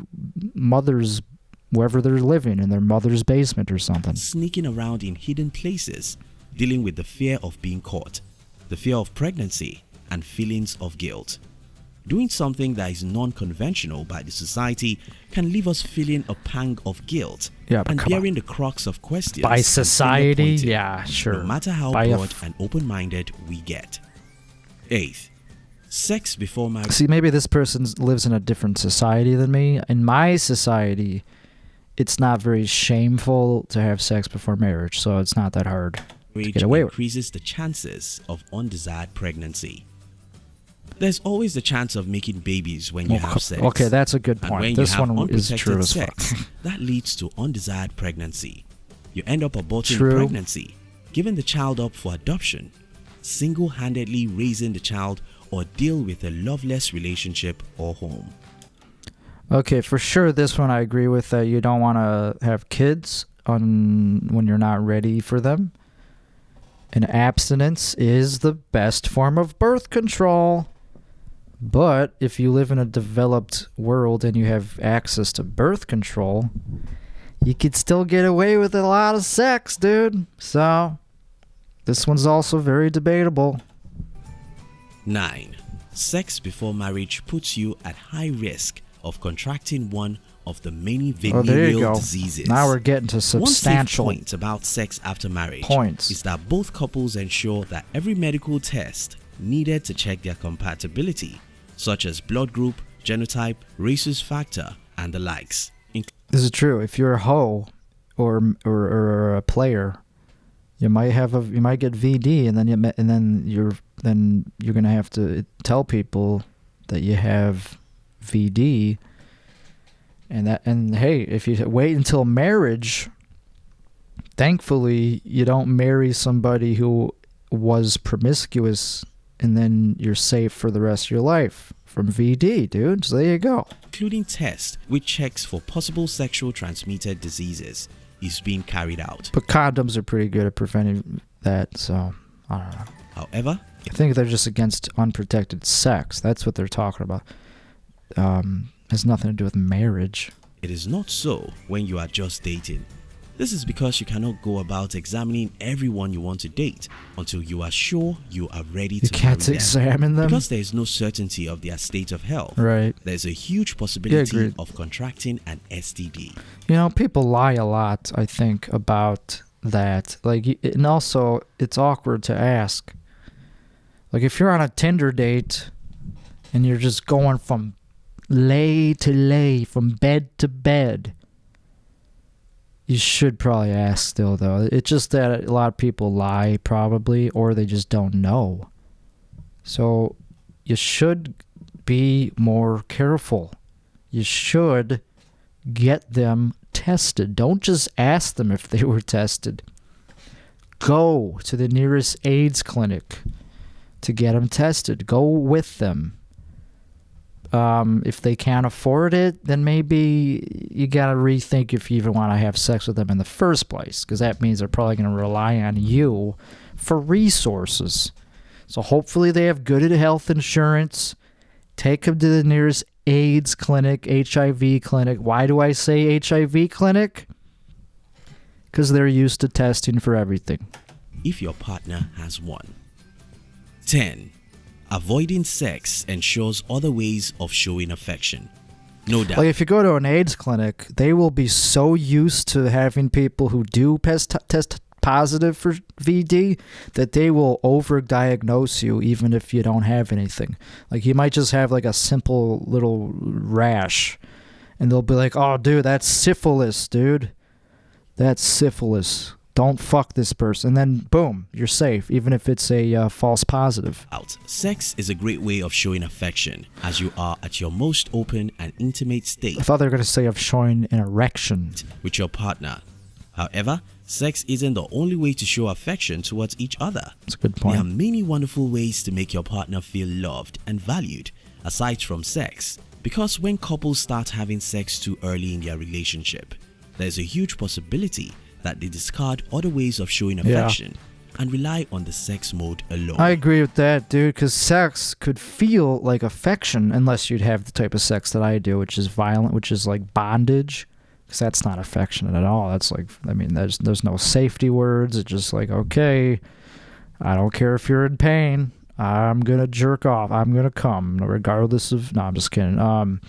A: mother's, wherever they're living, in their mother's basement or something.
F: Sneaking around in hidden places, dealing with the fear of being caught, the fear of pregnancy, and feelings of guilt. Doing something that is non-conventional by the society can leave us feeling a pang of guilt and bearing the crux of questions.
A: By society? Yeah, sure.
F: No matter how broad and open-minded we get. 8th, sex before marriage.
A: See, maybe this person lives in a different society than me. In my society, it's not very shameful to have sex before marriage, so it's not that hard to get away with.
F: Increases the chances of undesired pregnancy. There's always the chance of making babies when you have sex.
A: Okay, that's a good point. This one is true as fuck.
F: That leads to undesired pregnancy. You end up aborting the pregnancy, giving the child up for adoption, single-handedly raising the child, or deal with a loveless relationship or home.
A: Okay, for sure this one I agree with, that you don't want to have kids when you're not ready for them. And abstinence is the best form of birth control. But if you live in a developed world and you have access to birth control, you could still get away with a lot of sex, dude. So, this one's also very debatable.
F: 9. Sex before marriage puts you at high risk of contracting one of the many venereal diseases.
A: Now we're getting to substantial
F: One safe point about sex after marriage is that both couples ensure that every medical test needed to check their compatibility, such as blood group, genotype, rhesus factor, and the likes.
A: This is true. If you're a hoe or a player, you might get VD, and then you're gonna have to tell people that you have VD. And hey, if you wait until marriage, thankfully you don't marry somebody who was promiscuous, and then you're safe for the rest of your life from VD, dude. So there you go.
F: Including tests which checks for possible sexual transmitted diseases is being carried out.
A: But condoms are pretty good at preventing that, so I don't know.
F: However,
A: I think they're just against unprotected sex. That's what they're talking about. Has nothing to do with marriage.
F: It is not so when you are just dating. This is because you cannot go about examining everyone you want to date until you are sure you are ready to marry them.
A: You can't examine them?
F: Because there is no certainty of their state of health.
A: Right.
F: There's a huge possibility of contracting an STD.
A: You know, people lie a lot, I think, about that. Like, and also, it's awkward to ask. Like, if you're on a Tinder date and you're just going from lay to lay, from bed to bed, you should probably ask still, though. It's just that a lot of people lie, probably, or they just don't know. So you should be more careful. You should get them tested. Don't just ask them if they were tested. Go to the nearest AIDS clinic to get them tested. Go with them. If they can't afford it, then maybe you gotta rethink if you even want to have sex with them in the first place, because that means they're probably going to rely on you for resources. So hopefully they have good health insurance. Take them to the nearest AIDS clinic, HIV clinic. Why do I say HIV clinic? Because they're used to testing for everything.
F: If your partner has one. 10. Avoiding sex ensures other ways of showing affection. No doubt.
A: Like if you go to an AIDS clinic, they will be so used to having people who do test positive for VD that they will overdiagnose you even if you don't have anything. Like you might just have like a simple little rash, and they'll be like, "Oh, dude, that's syphilis, dude. That's syphilis. Don't fuck this person." And then, boom, you're safe, even if it's a false positive.
F: Sex is a great way of showing affection, as you are at your most open and intimate state.
A: I thought they were going to say of showing an erection.
F: With your partner. However, sex isn't the only way to show affection towards each other.
A: That's a good point.
F: There are many wonderful ways to make your partner feel loved and valued, aside from sex. Because when couples start having sex too early in their relationship, there's a huge possibility that they discard other ways of showing affection and rely on the sex mode alone.
A: I agree with that, dude, because sex could feel like affection unless you'd have the type of sex that I do, which is violent, which is like bondage, because that's not affectionate at all. That's like, I mean, there's no safety words. It's just like, okay, I don't care if you're in pain. I'm going to jerk off. I'm going to come, regardless of... No, I'm just kidding.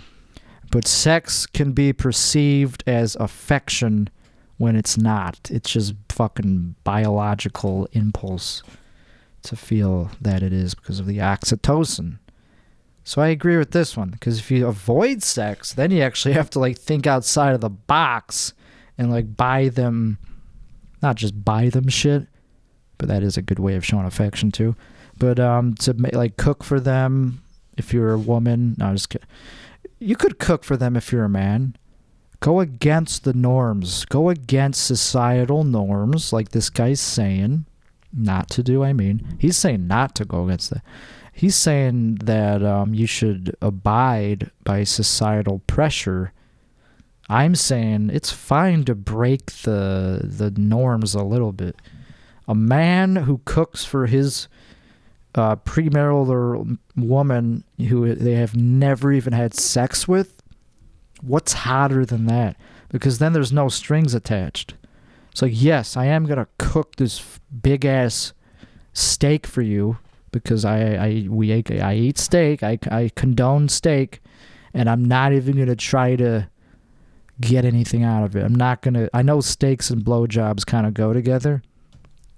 A: But sex can be perceived as affection when it's not. It's just fucking biological impulse to feel that it is because of the oxytocin. So I agree with this one, because if you avoid sex, then you actually have to like think outside of the box and like buy them, not just buy them shit, but that is a good way of showing affection too. But to like cook for them if you're a woman. No, just kidding. You could cook for them if you're a man. Go against the norms. Go against societal norms, like this guy's saying. Not to do, I mean. He's saying not to go against that. He's saying that you should abide by societal pressure. I'm saying it's fine to break the norms a little bit. A man who cooks for his premarital woman who they have never even had sex with, what's hotter than that? Because then there's no strings attached. It's like, yes, I am going to cook this big-ass steak for you because I eat steak. I condone steak, and I'm not even going to try to get anything out of it. I'm not going to... I know steaks and blowjobs kind of go together.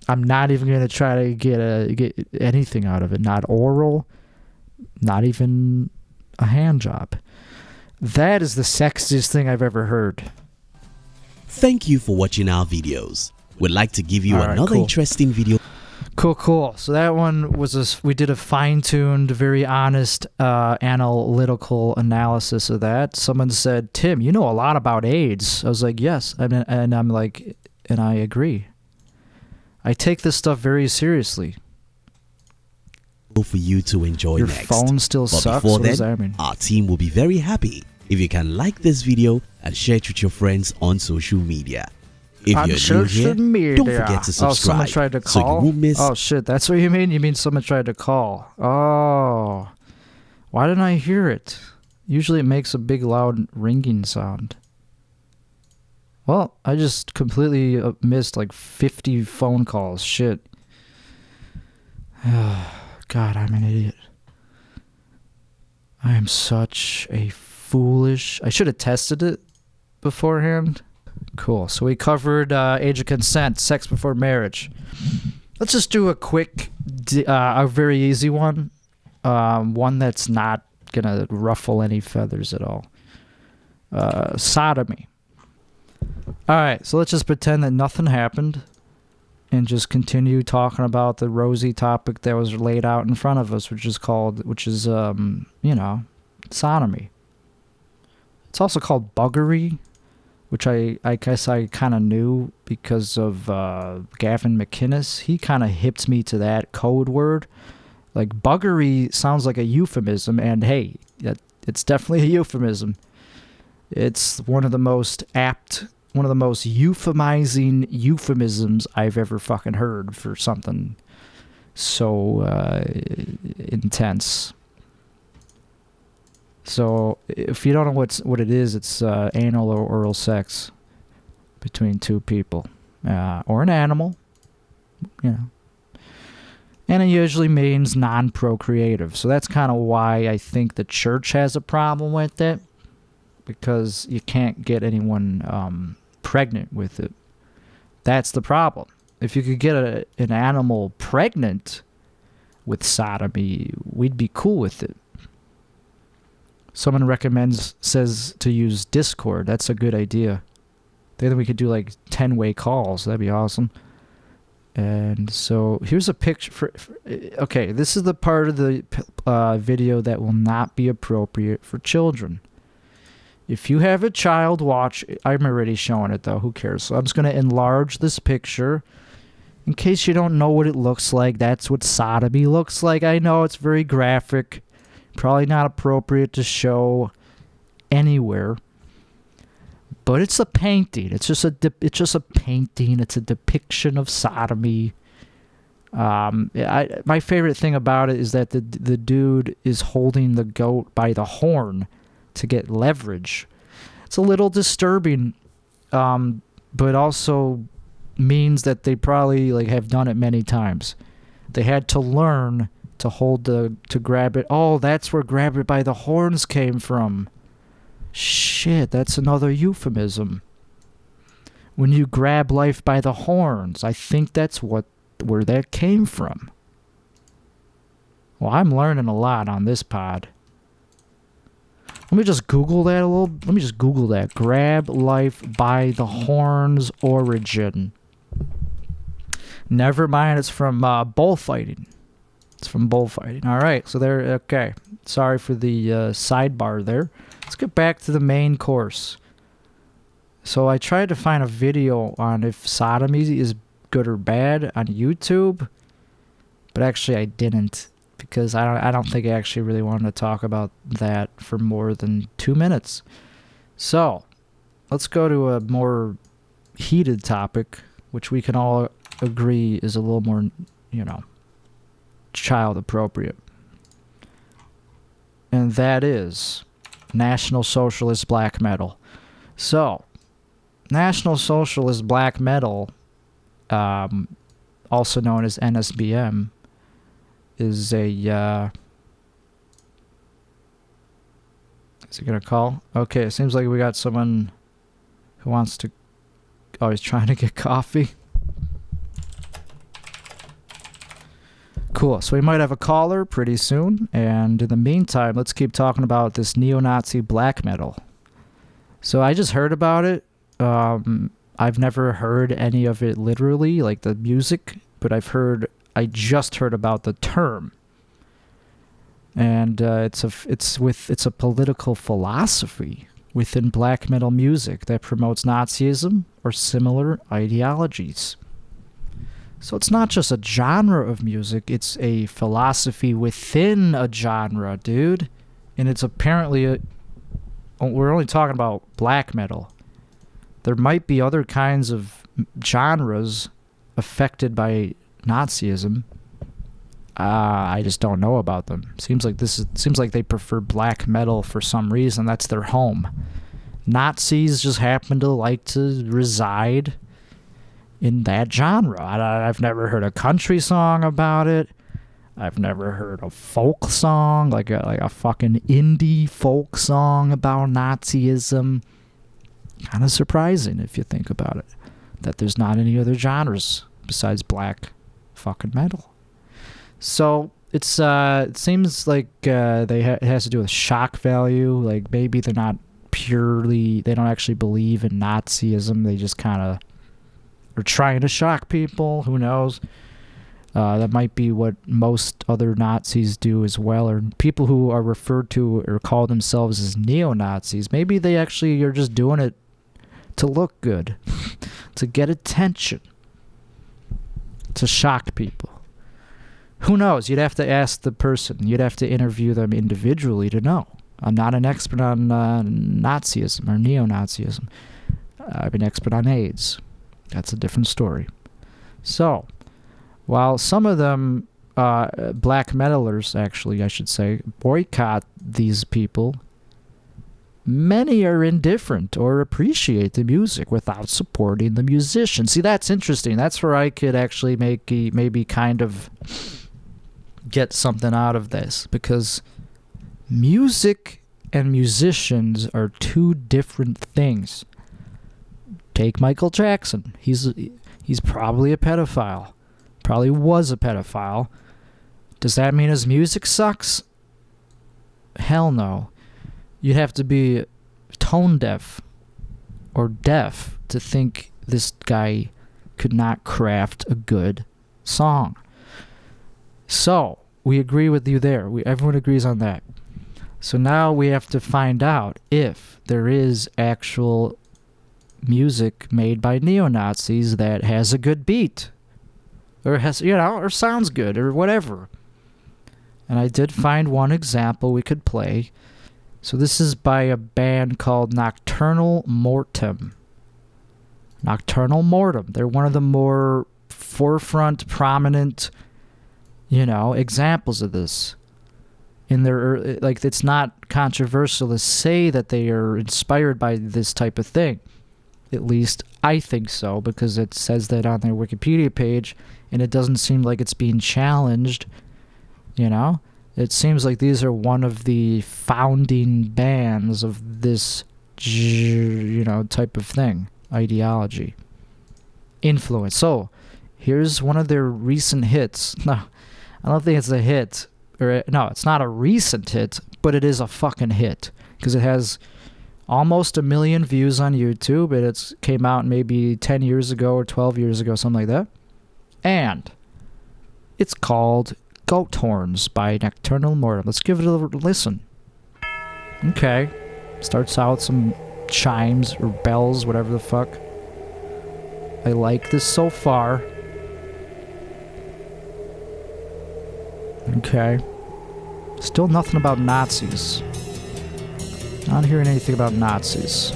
A: I'm not even going to try to get anything out of it. Not oral, not even a hand job. That is the sexiest thing I've ever heard.
F: Thank you for watching our videos. We'd like to give you another interesting video.
A: Cool. So that one was we did a fine-tuned, very honest, analytical analysis of that. Someone said, "Tim, you know a lot about AIDS." I was like, "Yes," and I'm like, and I agree. I take this stuff very seriously.
F: For you to enjoy
A: Your
F: next.
A: phone still
F: but
A: sucks.
F: Before
A: what
F: then,
A: does that mean?
F: Our team will be very happy if you can like this video and share it with your friends on social media. If
A: on
F: you're
A: social
F: new here, don't forget to subscribe.
A: Oh, someone tried to call?
F: So you won't miss.
A: Oh shit, that's what you mean? You mean someone tried to call? Oh, why didn't I hear it? Usually it makes a big loud ringing sound. Well, I just completely missed like 50 phone calls. Shit. God, I'm an idiot. I am such a foolish... I should have tested it beforehand. Cool. So we covered age of consent, sex before marriage. Let's just do a quick, a very easy one. One that's not going to ruffle any feathers at all. Sodomy. Alright, so let's just pretend that nothing happened and just continue talking about the rosy topic that was laid out in front of us, which is, sodomy. It's also called buggery, which I guess I kind of knew because of Gavin McInnes. He kind of hipped me to that code word. Like, buggery sounds like a euphemism, and hey, it's definitely a euphemism. It's one of the most euphemizing euphemisms I've ever fucking heard for something so intense. So if you don't know what it is, it's anal or oral sex between two people or an animal, And it usually means non-procreative. So that's kind of why I think the church has a problem with it. because you can't get anyone pregnant with it. That's the problem. If you could get an animal pregnant with sodomy, we'd be cool with it. Someone says to use Discord. That's a good idea. Then we could do like 10-way calls. That'd be awesome. And so here's a picture okay, this is the part of the video that will not be appropriate for children. If you have a child watch, I'm already showing it though, who cares? So I'm just going to enlarge this picture. In case you don't know what it looks like, that's what sodomy looks like. I know it's very graphic, probably not appropriate to show anywhere. But it's a painting. It's just a painting. It's a depiction of sodomy. My favorite thing about it is that the dude is holding the goat by the horn to get leverage. It's a little disturbing, but also means that they probably like have done it many times. They had to learn to grab it. Oh, that's where grab it by the horns came from. Shit, that's another euphemism. When you grab life by the horns, I think that's where that came from. Well, I'm learning a lot on this pod. Let me just Google that a little. Let me just Google that. Grab life by the horns origin. Never mind, it's from bullfighting. It's from bullfighting. All right, so there. Okay, sorry for the sidebar there. Let's get back to the main course. So I tried to find a video on if sodomy is good or bad on YouTube, but actually I didn't, because I don't think I actually really wanted to talk about that for more than 2 minutes. So let's go to a more heated topic, which we can all agree is a little more, child appropriate. And that is National Socialist black metal. So, National Socialist black metal, also known as NSBM, is a, is it gonna call? Okay, it seems like we got someone who wants to, he's trying to get coffee. Cool, so we might have a caller pretty soon, and in the meantime, let's keep talking about this neo-Nazi black metal. So I just heard about it. I've never heard any of it literally, like the music, but I just heard about the term. And it's a political philosophy within black metal music that promotes Nazism or similar ideologies. So it's not just a genre of music, it's a philosophy within a genre, dude. And it's apparently we're only talking about black metal. There might be other kinds of genres affected by Nazism. I just don't know about them. Seems like they prefer black metal for some reason. That's their home. Nazis just happen to like to reside in that genre. I've never heard a country song about it. I've never heard a folk song, like a fucking indie folk song about Nazism. Kind of surprising if you think about it, that there's not any other genres besides black fucking metal. So it seems like it has to do with shock value. Like maybe they don't actually believe in Nazism. They just kind of are trying to shock people. Who knows? That might be what most other Nazis do as well, or people who are referred to or call themselves as neo-Nazis. Maybe they actually are just doing it to look good, to get attention, to shock people. Who knows? You'd have to ask the person. You'd have to interview them individually to know. I'm not an expert on Nazism or neo-Nazism. I'm an expert on AIDS. That's a different story. So, while some of them, black metalers, actually, I should say, boycott these people, many are indifferent or appreciate the music without supporting the musician. See, that's interesting. That's where I could actually maybe kind of get something out of this, because music and musicians are two different things. Take Michael Jackson. He's probably a pedophile. Probably was a pedophile. Does that mean his music sucks? Hell no. You'd have to be tone deaf or deaf to think this guy could not craft a good song. So, we agree with you there. Everyone agrees on that. So now we have to find out if there is actual music made by neo-Nazis that has a good beat. Or has, or sounds good, or whatever. And I did find one example we could play. So this is by a band called Nocturnal Mortem. Nocturnal Mortem. They're one of the more forefront, prominent, examples of this. In their, it's not controversial to say that they are inspired by this type of thing. At least I think so, because it says that on their Wikipedia page, and it doesn't seem like it's being challenged, It seems like these are one of the founding bands of this, type of thing, ideology, influence. So, here's one of their recent hits. No, I don't think it's a hit. No, it's not a recent hit, but it is a fucking hit, because it has almost 1 million views on YouTube, and it came out maybe 10 years ago or 12 years ago, something like that. And it's called Goat Horns by Nocturnal Mortem. Let's give it a listen. Okay. Starts out some chimes or bells, whatever the fuck. I like this so far. Okay. Still nothing about Nazis. Not hearing anything about Nazis.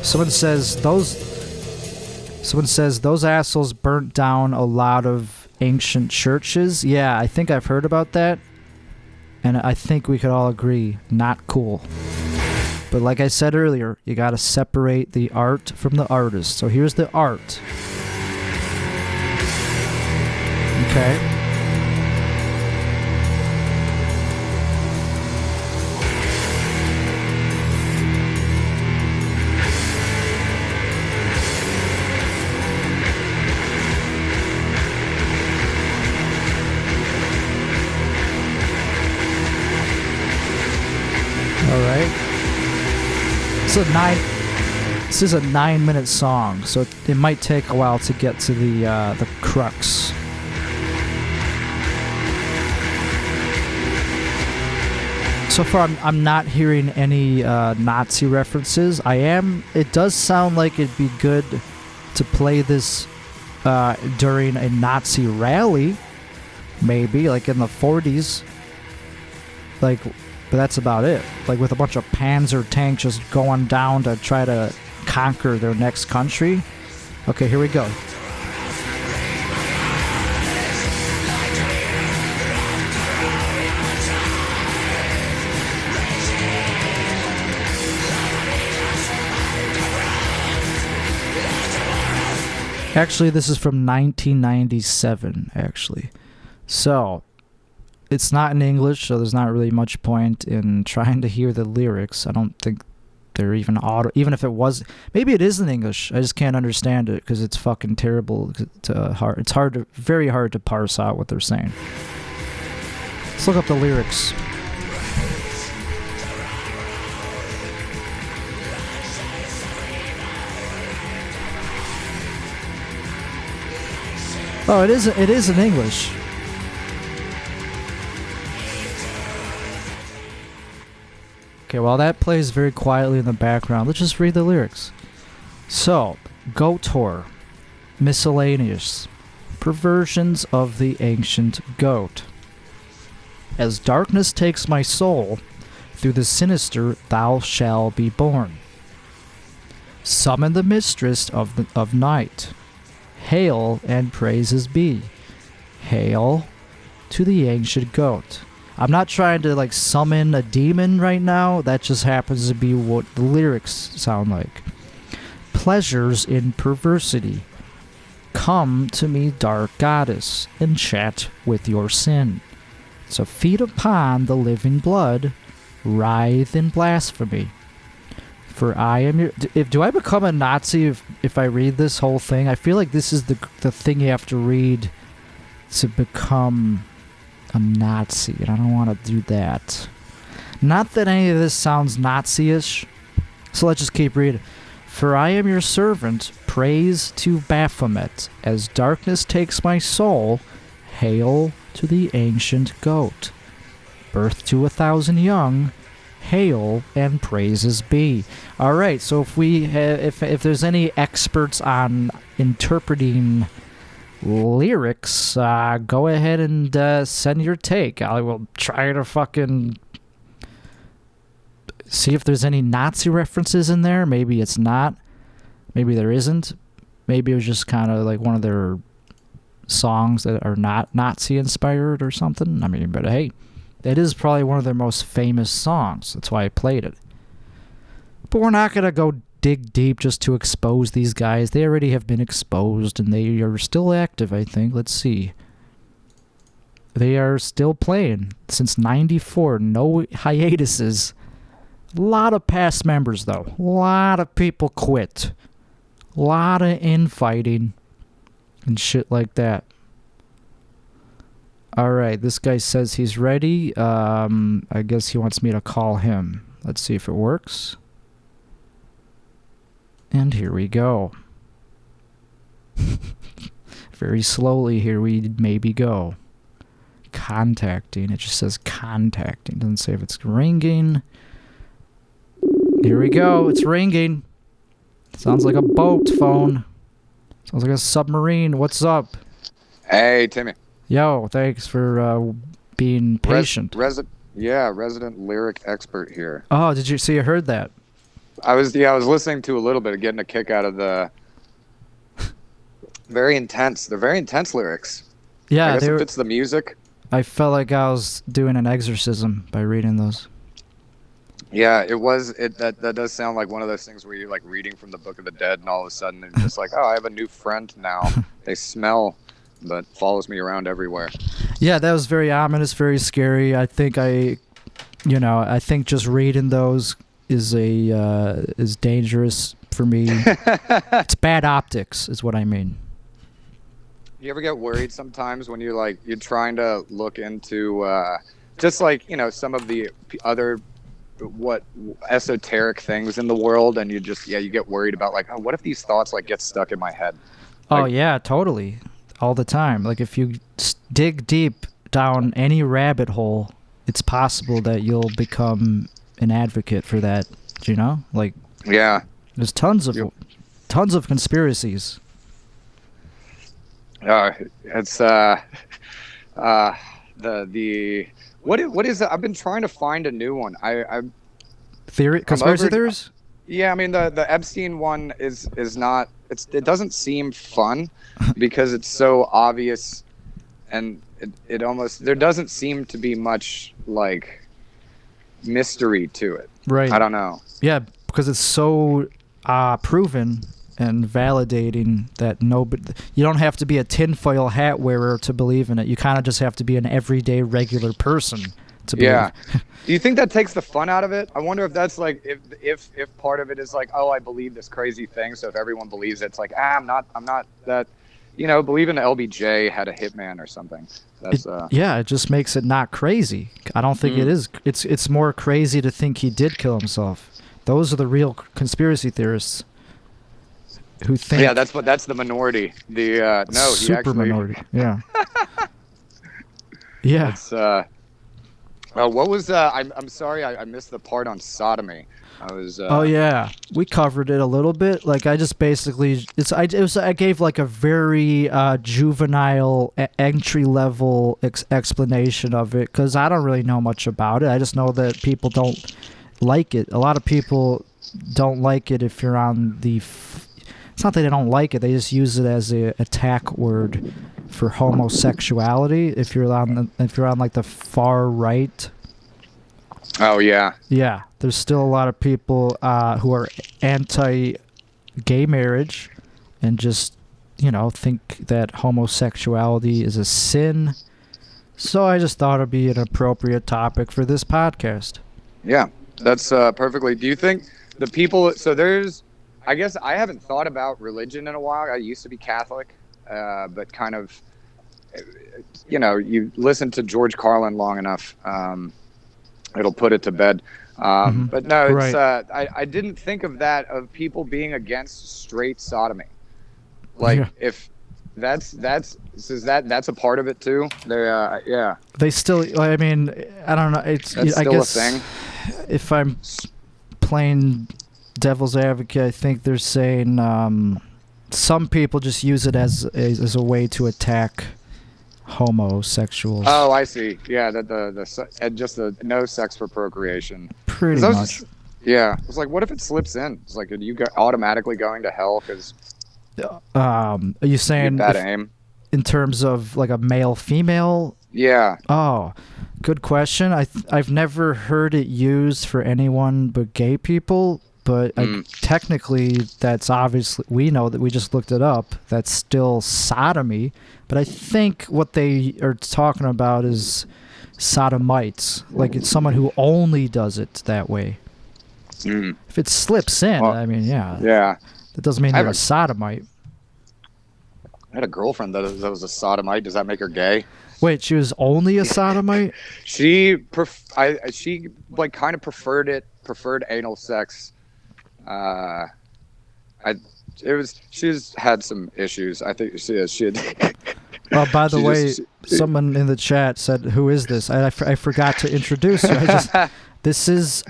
A: Someone says those assholes burnt down a lot of ancient churches. Yeah, I think I've heard about that. And I think we could all agree, not cool. But like I said earlier, you gotta separate the art from the artist. So here's the art. Okay. This is a 9-minute song, so it might take a while to get to the crux. So far, I'm not hearing any Nazi references. It does sound like it'd be good to play this during a Nazi rally, maybe, like in the 40s. But that's about it. Like with a bunch of Panzer tanks just going down to try to conquer their next country. Okay, here we go. Actually, this is from 1997, actually. So, it's not in English, so there's not really much point in trying to hear the lyrics. I don't think they're even auto. Even if it was, maybe it is in English. I just can't understand it because it's fucking terrible. It's very hard to parse out what they're saying. Let's look up the lyrics. Oh, it is in English. Okay, while that plays very quietly in the background, let's just read the lyrics. So, Gotor, miscellaneous, perversions of the ancient goat. As darkness takes my soul, through the sinister thou shalt be born. Summon the mistress of night. Hail and praises be. Hail to the ancient goat. I'm not trying to summon a demon right now. That just happens to be what the lyrics sound like. Pleasures in perversity. Come to me, dark goddess, and chat with your sin. So feed upon the living blood, writhe in blasphemy. For I am your... Do I become a Nazi if I read this whole thing? I feel like this is the thing you have to read to become a Nazi, and I don't want to do that. Not that any of this sounds Nazi-ish, so let's just keep reading. For I am your servant, praise to Baphomet. As darkness takes my soul, hail to the ancient goat. Birth to 1,000 young, hail and praises be. All right, so if there's any experts on interpreting lyrics, go ahead and send your take. I will try to fucking see if there's any Nazi references in there. Maybe it's not. Maybe there isn't. Maybe it was just kind of like one of their songs that are not Nazi inspired or something. I mean, but hey, that is probably one of their most famous songs. That's why I played it. But we're not going to go dig deep just to expose these guys. They already have been exposed, and they are still active, I think. Let's see. They are still playing since '94. No hiatuses. A lot of past members, though. A lot of people quit. A lot of infighting and shit like that. Alright, this guy says he's ready. I guess he wants me to call him. Let's see if it works. And here we go. Very slowly, here we maybe go. Contacting. It just says contacting. It doesn't say if it's ringing. Here we go. It's ringing. Sounds like a boat phone. Sounds like a submarine. What's up?
G: Hey, Timmy.
A: Yo, thanks for being patient.
G: Resident lyric expert here.
A: Oh, did you see? You heard that?
G: I was listening to a little bit of getting a kick out of the very intense lyrics.
A: Yeah,
G: I guess if it's the music.
A: I felt like I was doing an exorcism by reading those.
G: Yeah, it was. That does sound like one of those things where you're like reading from the Book of the Dead, and all of a sudden it's just like, oh, I have a new friend now. They smell, but follows me around everywhere.
A: Yeah, that was very ominous, very scary. I think just reading those is dangerous for me. It's bad optics, is what I mean.
G: You ever get worried sometimes when you're trying to look into just like some of the other esoteric things in the world, and you get worried about like, oh, what if these thoughts like get stuck in my head?
A: Oh yeah, totally, all the time. Like if you dig deep down any rabbit hole, it's possible that you'll become an advocate for that. Like
G: yeah,
A: there's tons of conspiracies.
G: It's what is it? I've been trying to find a new one.
A: Conspiracy theories?
G: Yeah, I mean the Epstein one is not. It doesn't seem fun because it's so obvious, and it almost there doesn't seem to be much like mystery to it.
A: Right.
G: I don't know.
A: Yeah, because it's so proven and validating that you don't have to be a tinfoil hat wearer to believe in it. You kind of just have to be an everyday regular person to believe.
G: Yeah. Do you think that takes the fun out of it? I wonder if that's like if part of it is like, oh, I believe this crazy thing, so if everyone believes it, it's like, I'm not that, believing LBJ had a hitman or something. That's
A: yeah, it just makes it not crazy. I don't think it is. It's more crazy to think he did kill himself. Those are the real conspiracy theorists who think.
G: Yeah, that's the minority. The no,
A: super
G: he actually,
A: minority. Yeah. Yeah.
G: It's what was I'm sorry, I missed the part on sodomy. I was
A: oh yeah, we covered it a little bit. Like I just basically I gave like a very juvenile entry level explanation of it because I don't really know much about it. I just know that people don't like it. A lot of people don't like it if you're on the. It's not that they don't like it; they just use it as a attack word for homosexuality. If you're on like the far right.
G: Oh yeah.
A: Yeah, there's still a lot of people who are anti-gay marriage, and just think that homosexuality is a sin, So I just thought it'd be an appropriate topic for this podcast.
G: Yeah, that's perfectly. Do you think the people? So there's, I guess I haven't thought about religion in a while. I used to be Catholic, but kind of, you listen to George Carlin long enough, it'll put it to bed. But no, it's I didn't think of that, of people being against straight sodomy. Like if that's a part of it too.
A: They still. I mean, I don't know. It's
G: that's
A: I
G: still
A: guess
G: a thing.
A: If I'm playing devil's advocate, I think they're saying some people just use it as a way to attack homosexuals.
G: Oh, I see. Yeah, just the no sex for procreation.
A: Pretty much.
G: Yeah, it's like, what if it slips in? It's like, are you automatically going to hell because?
A: Are you saying
G: bad aim?
A: In terms of like a male-female?
G: Yeah.
A: Oh, good question. I've never heard it used for anyone but gay people, but technically that's obviously, we know that, we just looked it up, that's still sodomy. But I think what they are talking about is sodomites. Like it's someone who only does it that way. If it slips in, I mean,
G: yeah.
A: That doesn't mean you're a sodomite.
G: I had a girlfriend that was a sodomite. Does that make her gay?
A: Wait, she was only a sodomite?
G: She like kind of preferred anal sex. She's had some issues. I think she had.
A: Oh, by the way, someone in the chat said, "Who is this?" I forgot to introduce her. This is.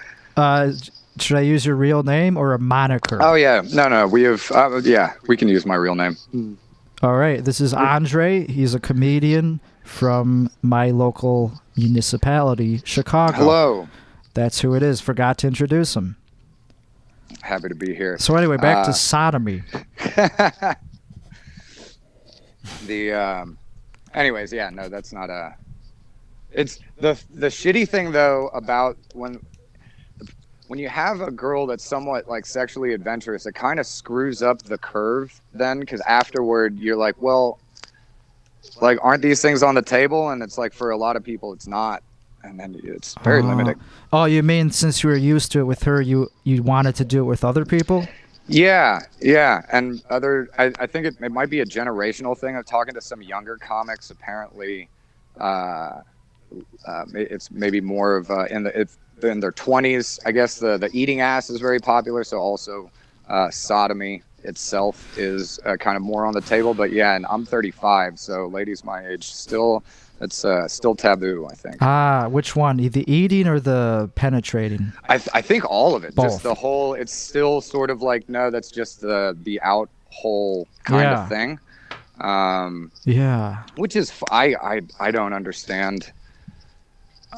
A: Should I use your real name or a moniker?
G: Oh yeah, no. We have. We can use my real name.
A: All right, this is Andre. He's a comedian from my local municipality, Chicago.
G: Hello.
A: That's who it is. Forgot to introduce him.
G: Happy to be here.
A: So anyway, back to sodomy.
G: Anyways, yeah, no, that's not a. It's the shitty thing though about when you have a girl that's somewhat like sexually adventurous, it kind of screws up the curve then, because afterward you're like, well, like, aren't these things on the table? And it's like, for a lot of people it's not, and then it's very limiting. Oh,
A: you mean since you were used to it with her, you wanted to do it with other people?
G: Yeah, and I think it might be a generational thing. I'm talking to some younger comics, apparently it's maybe more of in their 20s. I guess the eating ass is very popular, so also sodomy itself is kind of more on the table. But yeah, and I'm 35, so ladies my age it's still taboo, I think.
A: Which one? The eating or the penetrating?
G: I think all of it.
A: Both.
G: Just the whole. It's still sort of like, no, that's just the out hole kind of thing. Which is I don't understand.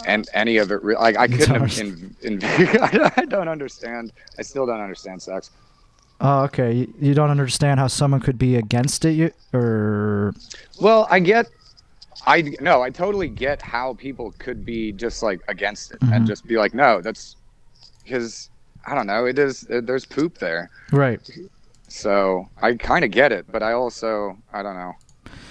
G: And any of it, like I couldn't have. I don't understand. I still don't understand sex.
A: Oh, okay. You don't understand how someone could be against it, or?
G: Well, I totally get how people could be just like against it and just be like, no, that's because I don't know. There's poop there.
A: Right. So
G: I kind of get it, but I don't know.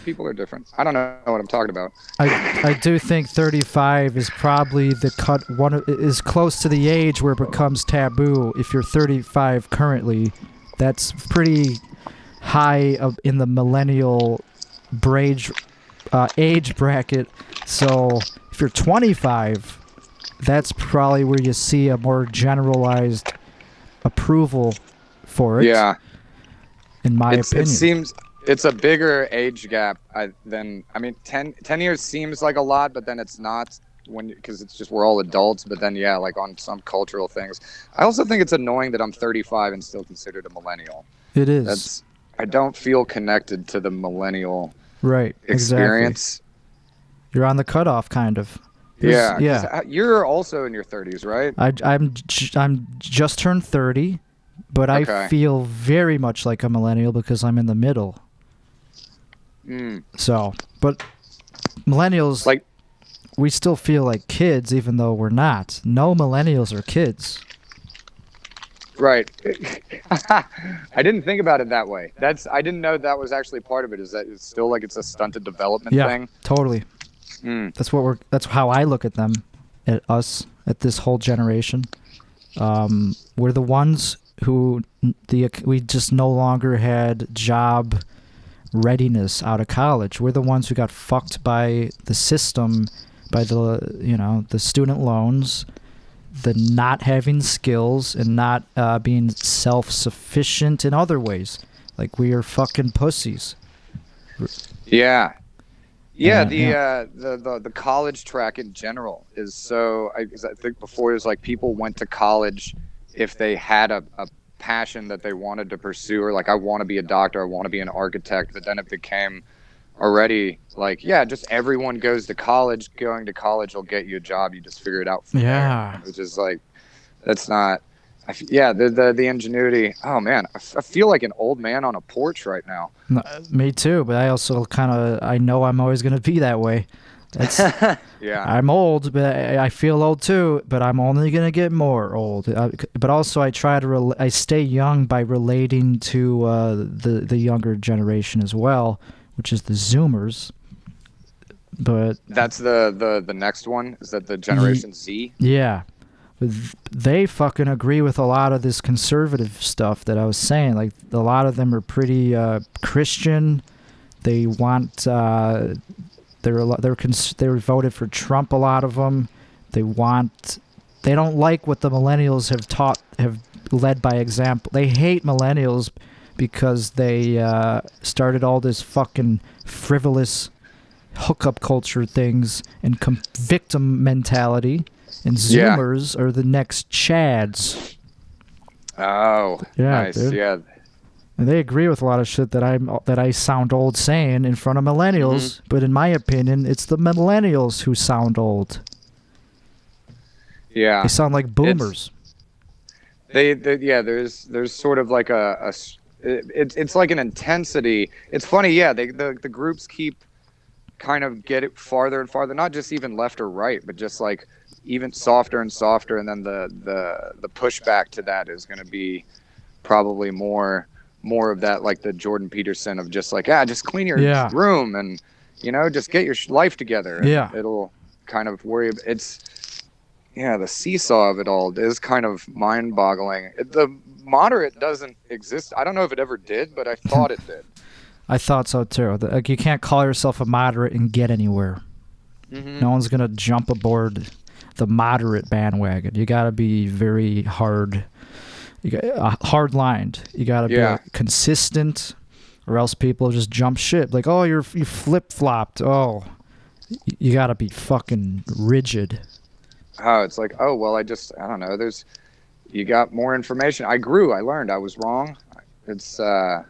G: People are different. I don't know what I'm talking about.
A: I do think 35 is probably is close to the age where it becomes taboo. If you're 35 currently, that's pretty high in the millennial age bracket. So if you're 25, that's probably where you see a more generalized approval for it.
G: Yeah.
A: In my opinion.
G: It seems it's a bigger age gap than, 10 years seems like a lot, but then it's not, because it's just we're all adults. But then, yeah, like on some cultural things. I also think it's annoying that I'm 35 and still considered a millennial.
A: It is.
G: I don't feel connected to the millennial
A: Exactly.
G: experience.
A: You're on the cutoff, kind of.
G: Yeah. You're also in your 30s, right?
A: I'm just turned 30, but I feel very much like a millennial because I'm in the middle. So, but millennials, like, we still feel like kids, even though we're not. No millennials are kids.
G: Right. I didn't think about it that way. I didn't know that was actually part of it. Is that it's still like it's a stunted development thing?
A: Yeah, totally. That's how I look at them, at us, at this whole generation. We're the ones who we just no longer had job readiness out of college. We're the ones who got fucked by the system, by the student loans, the not having skills, and not being self-sufficient in other ways. Like, we are fucking pussies.
G: Yeah. The college track in general is so. I think before it was like people went to college if they had a passion that they wanted to pursue, or like, I want to be a doctor, I want to be an architect. But then it became already like, yeah, just everyone goes to college. Going to college will get you a job. You just figure it out from there. Which is like, that's not. The ingenuity. Oh man, I feel like an old man on a porch right now.
A: No, me too, but I also I know I'm always going to be that way.
G: Yeah.
A: I'm old, but I feel old too, but I'm only going to get more old. But also I try to I stay young by relating to the younger generation as well, which is the Zoomers. But
G: that's the next one, is that the Generation Z?
A: Yeah. They fucking agree with a lot of this conservative stuff that I was saying. Like, a lot of them are pretty Christian. They want they're voted for Trump. A lot of them. They don't like what the millennials have led by example. They hate millennials because they started all this fucking frivolous hookup culture things and victim mentality. And Zoomers are the next Chads.
G: Oh,
A: yeah,
G: nice.
A: Dude.
G: Yeah.
A: And they agree with a lot of shit that I sound old saying in front of millennials, but in my opinion, it's the millennials who sound old.
G: Yeah.
A: They sound like boomers.
G: There's sort of like it's like an intensity. It's funny, the groups keep kind of get it farther and farther, not just even left or right, but just like even softer and softer, and then the pushback to that is going to be probably more of that, like the Jordan Peterson of just like, just clean your room and just get your life together, and it'll kind of worry. It's the seesaw of it all is kind of mind-boggling. The moderate doesn't exist. I don't know if it ever did, but I thought it did.
A: I thought so too. Like, you can't call yourself a moderate and get anywhere. No one's gonna jump aboard the moderate bandwagon. You gotta be very hard. Hard-lined. You gotta be consistent, or else people just jump ship. Like, oh, you flip-flopped. Oh, you gotta be fucking rigid.
G: Oh, it's like, oh well, I don't know. You got more information. I learned. I was wrong. I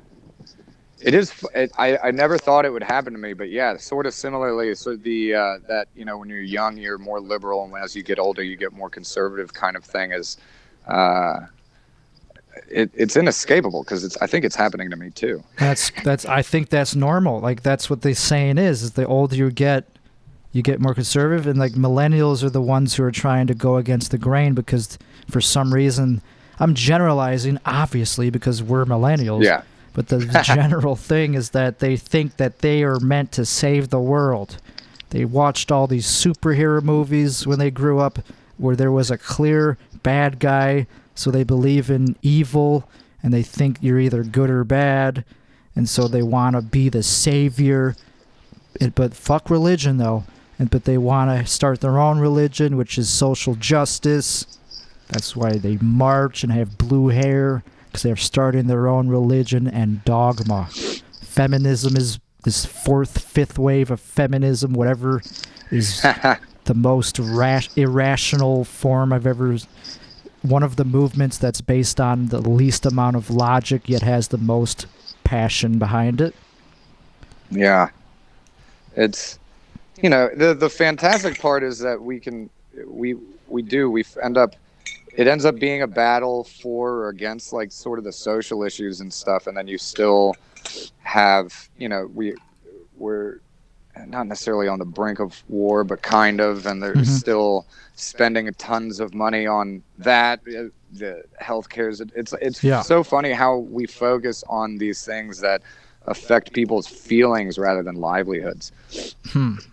G: never thought it would happen to me, but sort of similarly. So that when you're young, you're more liberal, and as you get older, you get more conservative kind of thing. It's inescapable, because I think it's happening to me too.
A: I think that's normal. Like, that's what the saying is the older you get more conservative, and like millennials are the ones who are trying to go against the grain because for some reason, I'm generalizing obviously because we're millennials.
G: Yeah.
A: But the general thing is that they think that they are meant to save the world. They watched all these superhero movies when they grew up where there was a clear bad guy, so they believe in evil, and they think you're either good or bad, and so they want to be the savior. But fuck religion, though. But they want to start their own religion, which is social justice. That's why they march and have blue hair, because they're starting their own religion and dogma. Feminism is this fifth wave of feminism, whatever is the most irrational form I've ever. One of the movements that's based on the least amount of logic yet has the most passion behind it.
G: Yeah, it's the fantastic part is that it ends up being a battle for or against, like, sort of the social issues and stuff, and then you still have, we're not necessarily on the brink of war, but kind of, and they're still spending tons of money on that. The healthcare it's so funny how we focus on these things that affect people's feelings rather than livelihoods.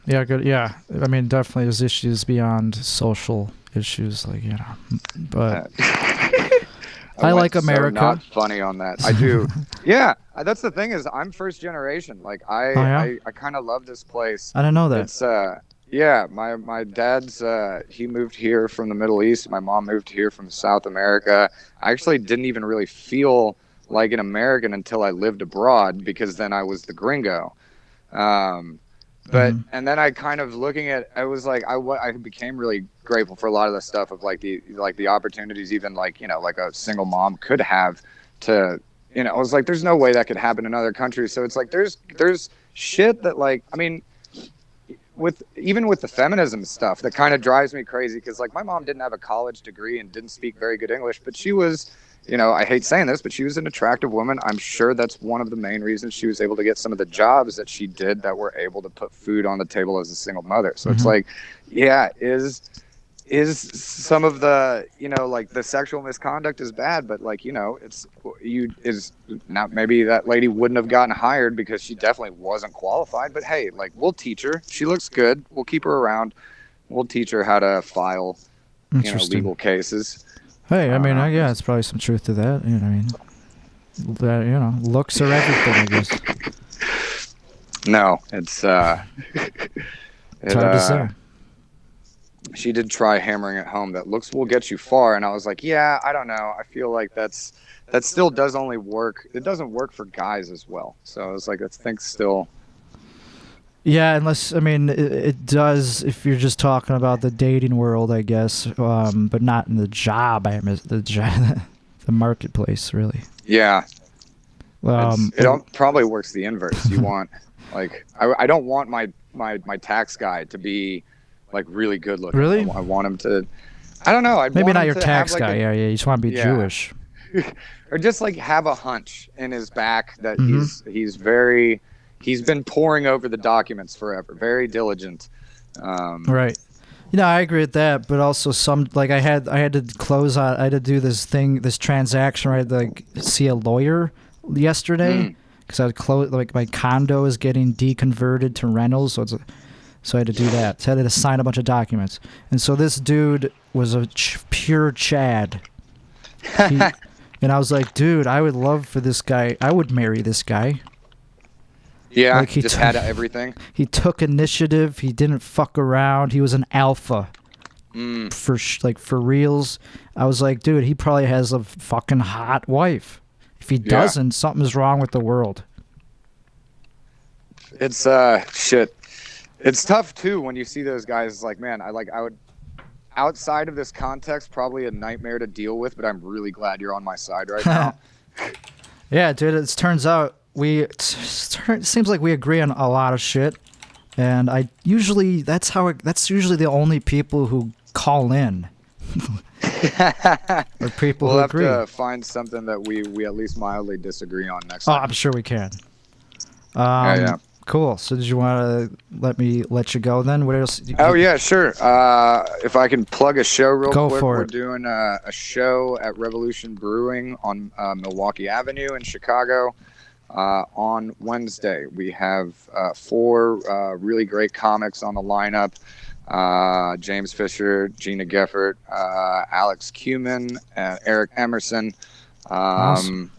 A: Yeah, good. Yeah, I mean, definitely there's issues beyond social issues, like, but I like America.
G: So not funny on that. I do. Yeah, that's the thing is I'm first generation. Like I kind of love this place.
A: I didn't know that.
G: It's yeah, my dad's he moved here from the Middle East. My mom moved here from South America. I actually didn't even really feel like an American until I lived abroad, because then I was the gringo. But and then I kind of looking at, I was like, I became really grateful for a lot of the stuff of like the opportunities, even like, like a single mom could have to, I was like, there's no way that could happen in other countries. So it's like, there's shit that, like, I mean, even with the feminism stuff that kind of drives me crazy. Cause like my mom didn't have a college degree and didn't speak very good English, but she was, I hate saying this, but she was an attractive woman. I'm sure that's one of the main reasons she was able to get some of the jobs that she did that were able to put food on the table as a single mother. So it's like, yeah, is some of the, like the sexual misconduct is bad, but like, is not, maybe that lady wouldn't have gotten hired because she definitely wasn't qualified, but hey, like we'll teach her. She looks good. We'll keep her around. We'll teach her how to file, legal cases.
A: Hey, I mean, yeah, it's probably some truth to that. I mean, that, looks are everything, I guess.
G: No, it's
A: hard to say.
G: She did try hammering it home that looks will get you far, and I was like, yeah, I don't know. I feel like that still does only work. It doesn't work for guys as well. So I was like, I think still.
A: Yeah, unless, I mean, it does if you're just talking about the dating world, I guess, but not in the job. The marketplace, really.
G: Yeah. It probably works the inverse. You want, like, I don't want my tax guy to be, like, really good looking.
A: Really?
G: I want him to, I don't know.
A: Maybe not your tax guy. Yeah, you just want to be Jewish.
G: Or just, like, have a hunch in his back that he's been poring over the documents forever, very diligent.
A: Right. I agree with that, but also I had to close out. I had to do this transaction where I had to, like, see a lawyer yesterday because I had close, like, my condo is getting deconverted to rentals, so I had to do that. So I had to sign a bunch of documents, and so this dude was a pure Chad. And I was like, dude, I would love for this guy. I would marry this guy.
G: Yeah, like he just had everything.
A: He took initiative. He didn't fuck around. He was an alpha. For reals. I was like, dude, he probably has a fucking hot wife. If he doesn't, something's wrong with the world.
G: It's shit. It's tough too when you see those guys. Like, man, I would. Outside of this context, probably a nightmare to deal with. But I'm really glad you're on my side right now.
A: Yeah, dude. It turns out. It seems like we agree on a lot of shit, and that's usually the only people who call in. Or people who agree.
G: We'll have to find something that we at least mildly disagree on next time.
A: I'm sure we can.
G: Yeah.
A: Cool. So did you want to let you go then? What else?
G: Yeah, sure. If I can plug a show real quick.
A: Go for it.
G: We're doing a show at Revolution Brewing on Milwaukee Avenue in Chicago. On Wednesday, we have 4 really great comics on the lineup. James Fisher, Gina Geffert, Alex Kuman, Eric Emerson.
A: Awesome.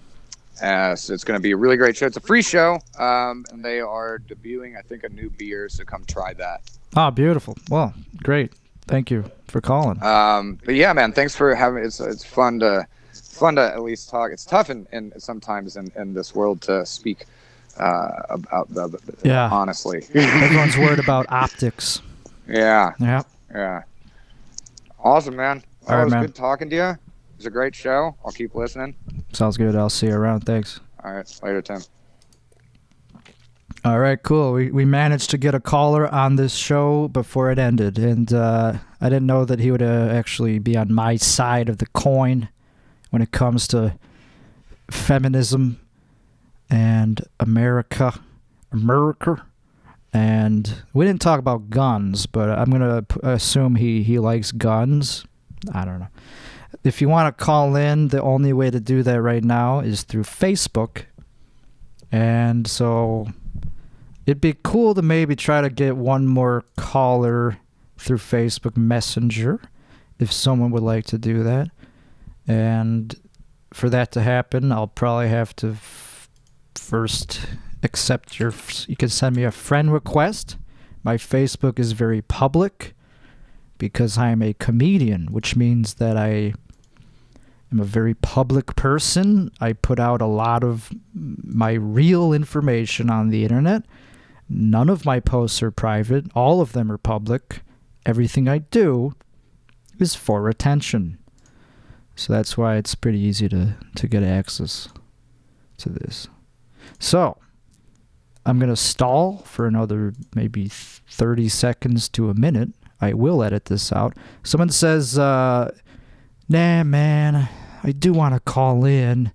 G: So it's going to be a really great show. It's a free show, and they are debuting, I think, a new beer, so come try that.
A: Oh, beautiful. Well, great. Thank you for calling.
G: But yeah, man, thanks for having me. It's fun to at least talk. It's tough in sometimes in this world to speak about honestly.
A: Everyone's worried about optics.
G: Yeah. Awesome, man.
A: All right,
G: it was
A: man.
G: Good talking to you. It was a great show. I'll keep listening.
A: Sounds good. I'll see you around. Thanks.
G: All right. Later, Tim.
A: All right, cool. We managed to get a caller on this show before it ended, and I didn't know that he would actually be on my side of the coin when it comes to feminism and America. And we didn't talk about guns, but I'm going to assume he likes guns. I don't know. If you want to call in, the only way to do that right now is through Facebook. And so it'd be cool to maybe try to get one more caller through Facebook Messenger if someone would like to do that. And for that to happen, I'll probably have to first accept you can send me a friend request. My Facebook is very public because I am a comedian, which means that I am a very public person. I put out a lot of my real information on the internet. None of my posts are private. All of them are public. Everything I do is for attention. So that's why it's pretty easy to get access to this. So I'm going to stall for another maybe 30 seconds to a minute. I will edit this out. Someone says, nah, man, I do want to call in,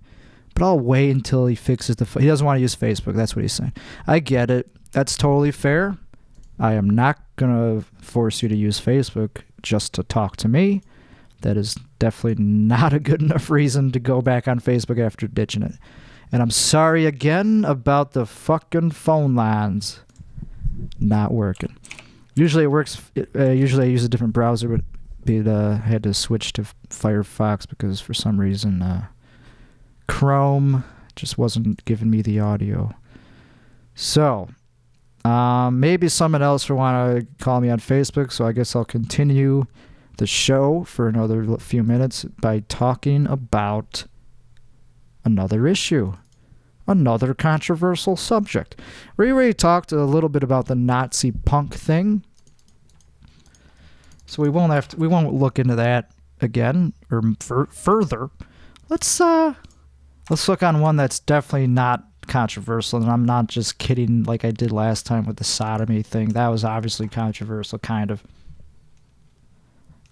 A: but I'll wait until he fixes he doesn't want to use Facebook. That's what he's saying. I get it. That's totally fair. I am not going to force you to use Facebook just to talk to me. That is definitely not a good enough reason to go back on Facebook after ditching it. And I'm sorry again about the fucking phone lines not working. Usually it works. Usually I use a different browser, but I had to switch to Firefox because for some reason Chrome just wasn't giving me the audio. So maybe someone else will want to call me on Facebook, so I guess I'll continue the show for another few minutes by talking about another issue, another controversial subject. We already talked a little bit about the Nazi punk thing, so we won't look into that again or further. Let's look on one that's definitely not controversial, and I'm not just kidding like I did last time with the sodomy thing. That was obviously controversial, kind of.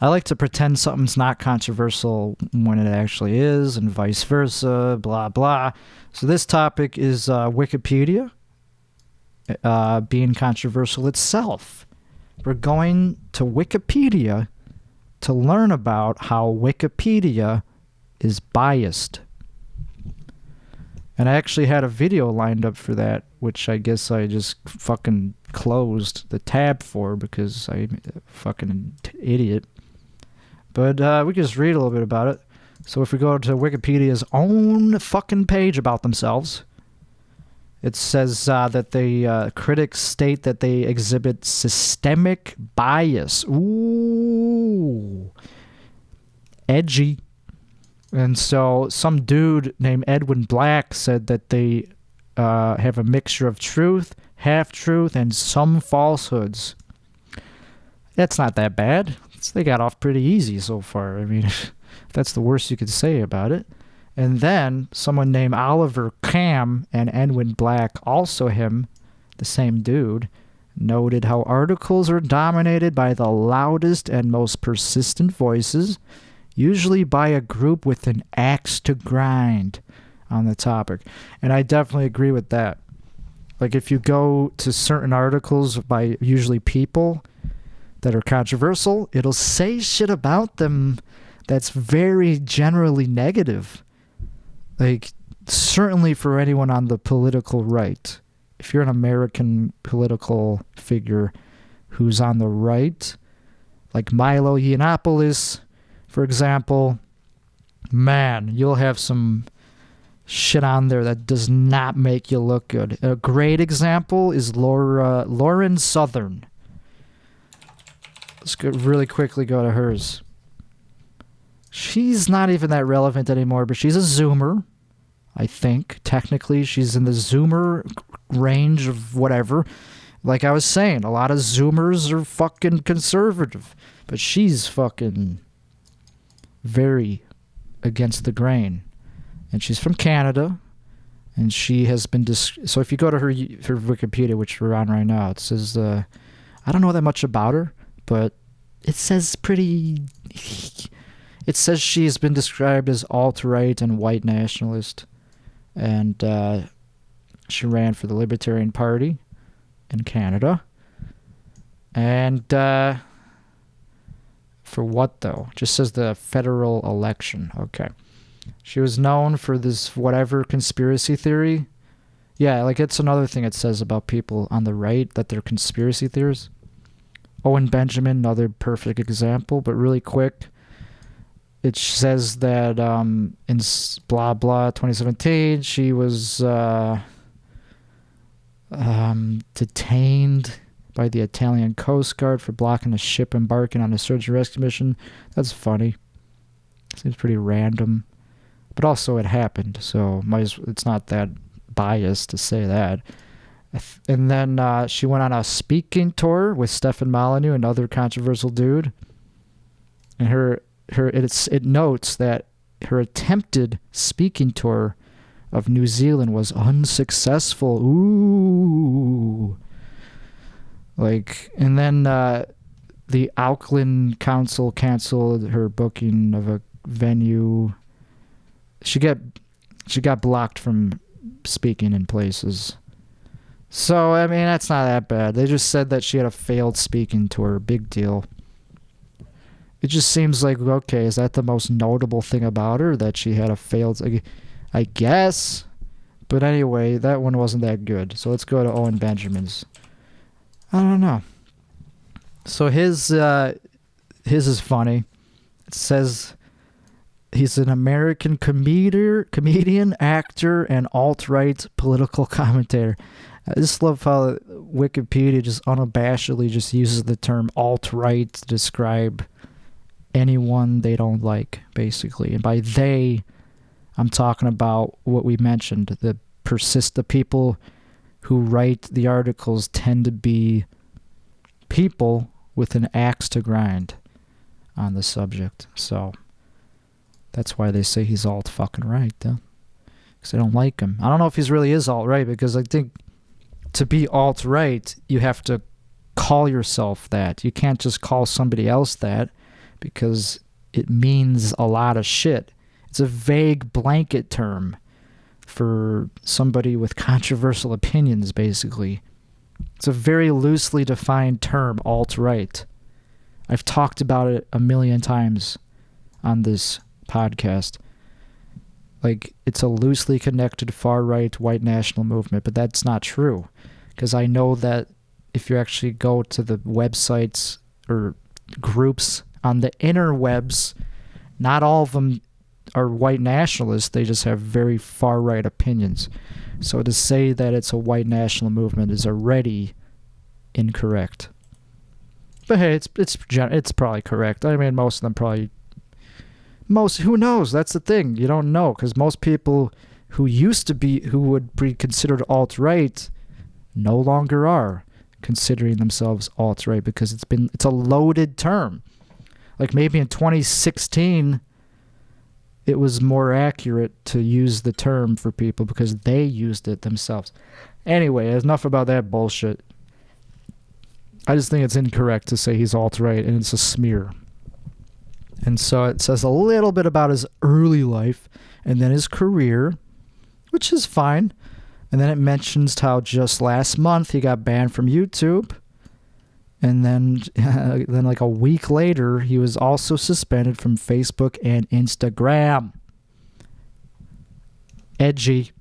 A: I like to pretend something's not controversial when it actually is, and vice versa, blah, blah. So this topic is Wikipedia being controversial itself. We're going to Wikipedia to learn about how Wikipedia is biased. And I actually had a video lined up for that, which I guess I just fucking closed the tab for because I'm a fucking idiot. But we can just read a little bit about it. So if we go to Wikipedia's own fucking page about themselves, it says that the critics state that they exhibit systemic bias. Ooh. Edgy. And so some dude named Edwin Black said that they have a mixture of truth, half-truth, and some falsehoods. That's not that bad. They got off pretty easy so far. I mean, that's the worst you could say about it. And then someone named Oliver Cam and Edwin Black, also him, the same dude, noted how articles are dominated by the loudest and most persistent voices, usually by a group with an axe to grind on the topic. And I definitely agree with that. Like if you go to certain articles by usually people that are controversial, it'll say shit about them that's very generally negative. Like, certainly for anyone on the political right. If you're an American political figure who's on the right, like Milo Yiannopoulos, for example, man, you'll have some shit on there that does not make you look good. A great example is Lauren Southern. Let's really quickly go to hers. She's not even that relevant anymore, but she's a Zoomer, I think. Technically, she's in the Zoomer range of whatever. Like I was saying, a lot of Zoomers are fucking conservative, but she's fucking very against the grain. And she's from Canada, and she has been... So if you go to her Wikipedia, which we're on right now, it says... I don't know that much about her, but it says pretty... It says she's been described as alt-right and white nationalist. And she ran for the Libertarian Party in Canada. And for what, though? Just says the federal election. Okay. She was known for this whatever conspiracy theory. Yeah, like it's another thing it says about people on the right, that they're conspiracy theorists. Owen Benjamin, another perfect example, but really quick. It says that in blah blah 2017, she was detained by the Italian Coast Guard for blocking a ship embarking on a search and rescue mission. That's funny. Seems pretty random. But also it happened, so it's not that biased to say that. And then she went on a speaking tour with Stefan Molyneux, another controversial dude. And it notes that her attempted speaking tour of New Zealand was unsuccessful. Ooh. And then the Auckland Council canceled her booking of a venue. She got blocked from speaking in places. So, I mean, that's not that bad. They just said that she had a failed speaking tour. Big deal. It just seems like, okay, is that the most notable thing about her? That she had a failed... I guess. But anyway, that one wasn't that good. So let's go to Owen Benjamin's. I don't know. So his is funny. It says he's an American comedian, actor, and alt-right political commentator. I just love how Wikipedia just unabashedly just uses the term alt-right to describe anyone they don't like, basically. And by they, I'm talking about what we mentioned. The people who write the articles tend to be people with an axe to grind on the subject. So that's why they say he's alt-fucking-right, though. Because they don't like him. I don't know if he really is alt-right, because I think to be alt-right, you have to call yourself that. You can't just call somebody else that, because it means a lot of shit. It's a vague blanket term for somebody with controversial opinions, basically. It's a very loosely defined term, alt-right. I've talked about it a million times on this podcast. Like, it's a loosely connected far-right white national movement, but that's not true. Because I know that if you actually go to the websites or groups on the interwebs, not all of them are white nationalists. They just have very far-right opinions. So to say that it's a white national movement is already incorrect. But hey, it's probably correct. I mean, most of them probably... who knows? That's the thing. You don't know, because most people who would be considered alt-right no longer are considering themselves alt-right, because it's a loaded term. Like maybe in 2016, it was more accurate to use the term for people because they used it themselves. Anyway, enough about that bullshit. I just think it's incorrect to say he's alt-right, and it's a smear. And so it says a little bit about his early life and then his career, which is fine. And then it mentions how just last month he got banned from YouTube. And then like a week later, he was also suspended from Facebook and Instagram. Edgy.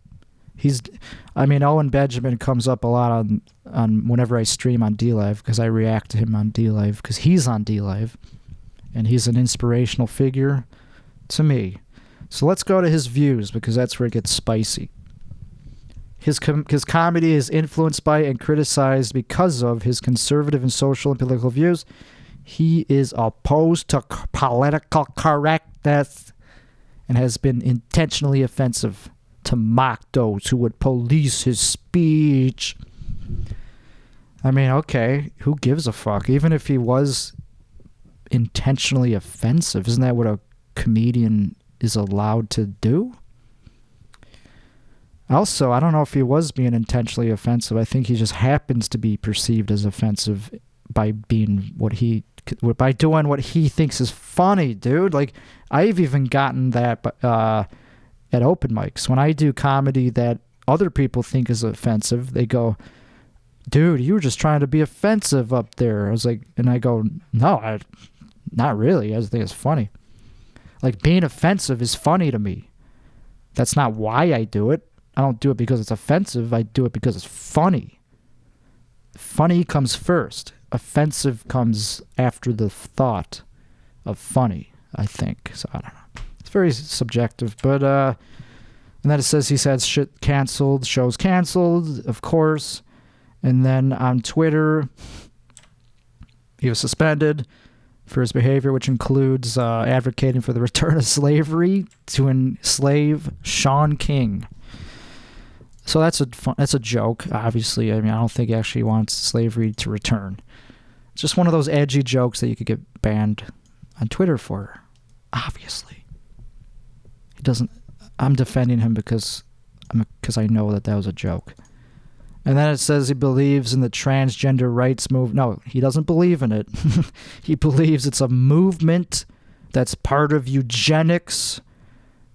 A: Owen Benjamin comes up a lot on whenever I stream on DLive, because I react to him on DLive, because he's on DLive. And he's an inspirational figure to me. So let's go to his views, because that's where it gets spicy. His comedy is influenced by and criticized because of his conservative and social and political views. He is opposed to political correctness and has been intentionally offensive to mock those who would police his speech. I mean, okay, who gives a fuck? Even if he was intentionally offensive, isn't that what a comedian is allowed to do? Also, I don't know if he was being intentionally offensive. I think he just happens to be perceived as offensive by doing what he thinks is funny, dude. Like, I've even gotten that at open mics. When I do comedy that other people think is offensive, they go, dude, you were just trying to be offensive up there. I was like, and I go, no, not really. I just think it's funny. Like, being offensive is funny to me. That's not why I do it. I don't do it because it's offensive. I do it because it's funny. Funny comes first. Offensive comes after the thought of funny, I think. So I don't know. It's very subjective. But, and then it says he said shit canceled, shows canceled, of course. And then on Twitter, he was suspended for his behavior, which includes advocating for the return of slavery to enslave Sean King. So that's a joke, obviously. I mean, I don't think he actually wants slavery to return. It's just one of those edgy jokes that you could get banned on Twitter for, obviously. He doesn't... I'm defending him because I know that was a joke. And then it says he believes in the transgender rights movement. No, he doesn't believe in it. He believes it's a movement that's part of eugenics,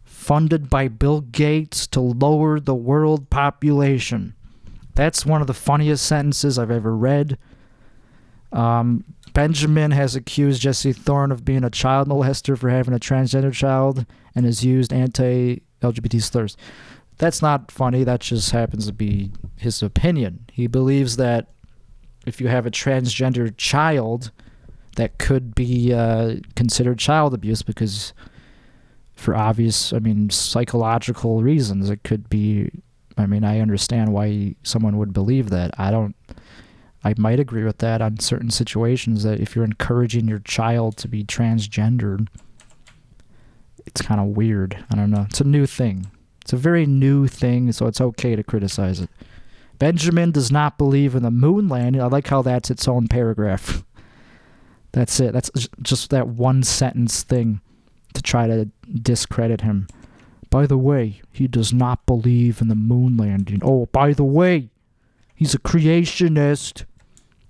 A: funded by Bill Gates to lower the world population. That's one of the funniest sentences I've ever read. Benjamin has accused Jesse Thorne of being a child molester for having a transgender child and has used anti-LGBT slurs. That's not funny. That just happens to be his opinion. He believes that if you have a transgender child, that could be considered child abuse because for obvious, psychological reasons. It could be, I understand why someone would believe that. I might agree with that on certain situations, that if you're encouraging your child to be transgendered, it's kind of weird. I don't know. It's a new thing. It's a very new thing, so it's okay to criticize it. Benjamin does not believe in the moon landing. I like how that's its own paragraph. That's it. That's just that one sentence thing to try to discredit him. By the way, he does not believe in the moon landing. Oh, by the way, he's a creationist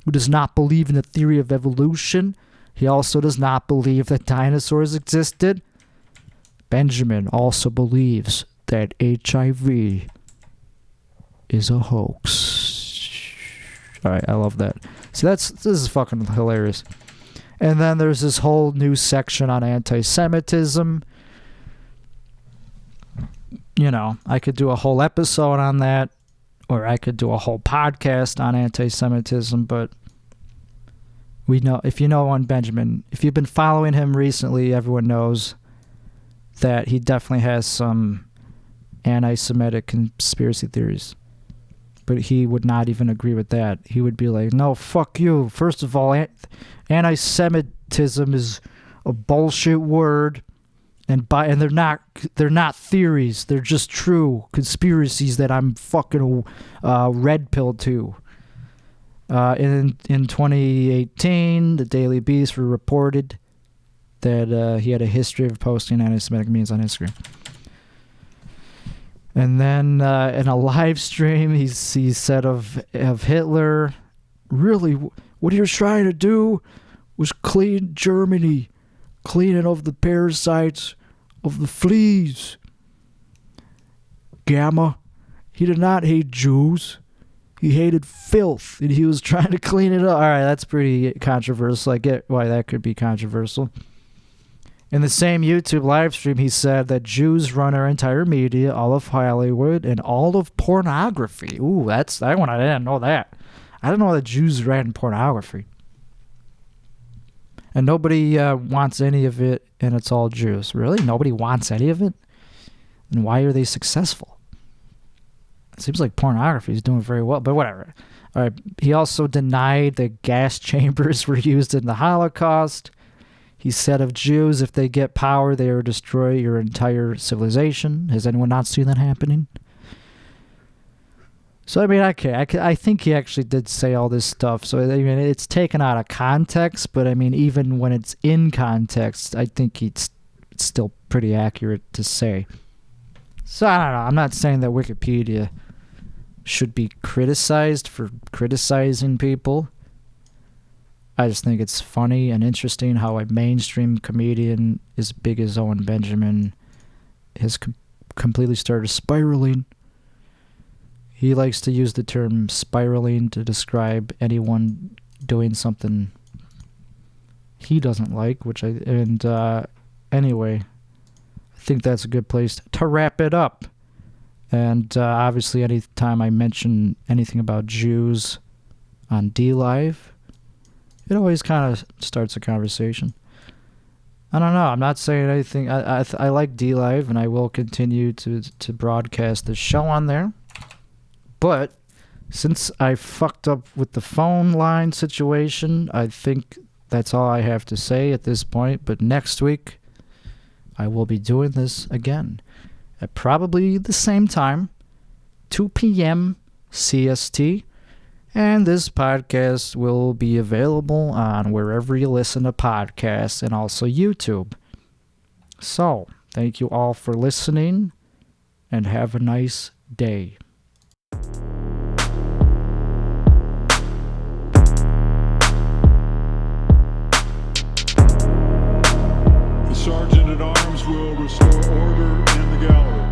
A: who does not believe in the theory of evolution. He also does not believe that dinosaurs existed. Benjamin also believes that HIV is a hoax. Alright, I love that. See, this is fucking hilarious. And then there's this whole new section on anti-Semitism. You know, I could do a whole episode on that, or I could do a whole podcast on anti-Semitism, but we know, if you know on Benjamin, if you've been following him recently, everyone knows that he definitely has some anti-Semitic conspiracy theories. But he would not even agree with that. He would be like, no, fuck you. First of all, anti-Semitism is a bullshit word, and they're not theories. They're just true conspiracies that I'm fucking red pilled to. In 2018, the Daily Beast reported that he had a history of posting anti-Semitic memes on Instagram. And then in a live stream, he said of Hitler, really, what he was trying to do was clean Germany, clean it of the parasites, of the fleas. Gamma, he did not hate Jews. He hated filth, and he was trying to clean it up. All right, that's pretty controversial. I get why that could be controversial. In the same YouTube live stream, he said that Jews run our entire media, all of Hollywood, and all of pornography. Ooh, I didn't know that. I didn't know that Jews ran pornography. And nobody wants any of it, and it's all Jews. Really? Nobody wants any of it? And why are they successful? It seems like pornography is doing very well, but whatever. All right. He also denied that gas chambers were used in the Holocaust. He said of Jews, if they get power, they will destroy your entire civilization. Has anyone not seen that happening? So, I think he actually did say all this stuff. So, it's taken out of context, but, even when it's in context, I think it's still pretty accurate to say. So, I don't know. I'm not saying that Wikipedia should be criticized for criticizing people. I just think it's funny and interesting how a mainstream comedian as big as Owen Benjamin has completely started spiraling. He likes to use the term spiraling to describe anyone doing something he doesn't like, anyway, I think that's a good place to wrap it up. And obviously, anytime I mention anything about Jews on DLive, it always kind of starts a conversation. I don't know. I'm not saying anything. I like DLive, and I will continue to broadcast the show on there. But since I fucked up with the phone line situation, I think that's all I have to say at this point. But next week, I will be doing this again at probably the same time, 2 p.m. CST. And this podcast will be available on wherever you listen to podcasts and also YouTube. So, thank you all for listening, and have a nice day.
H: The Sergeant at Arms will restore order in the gallery.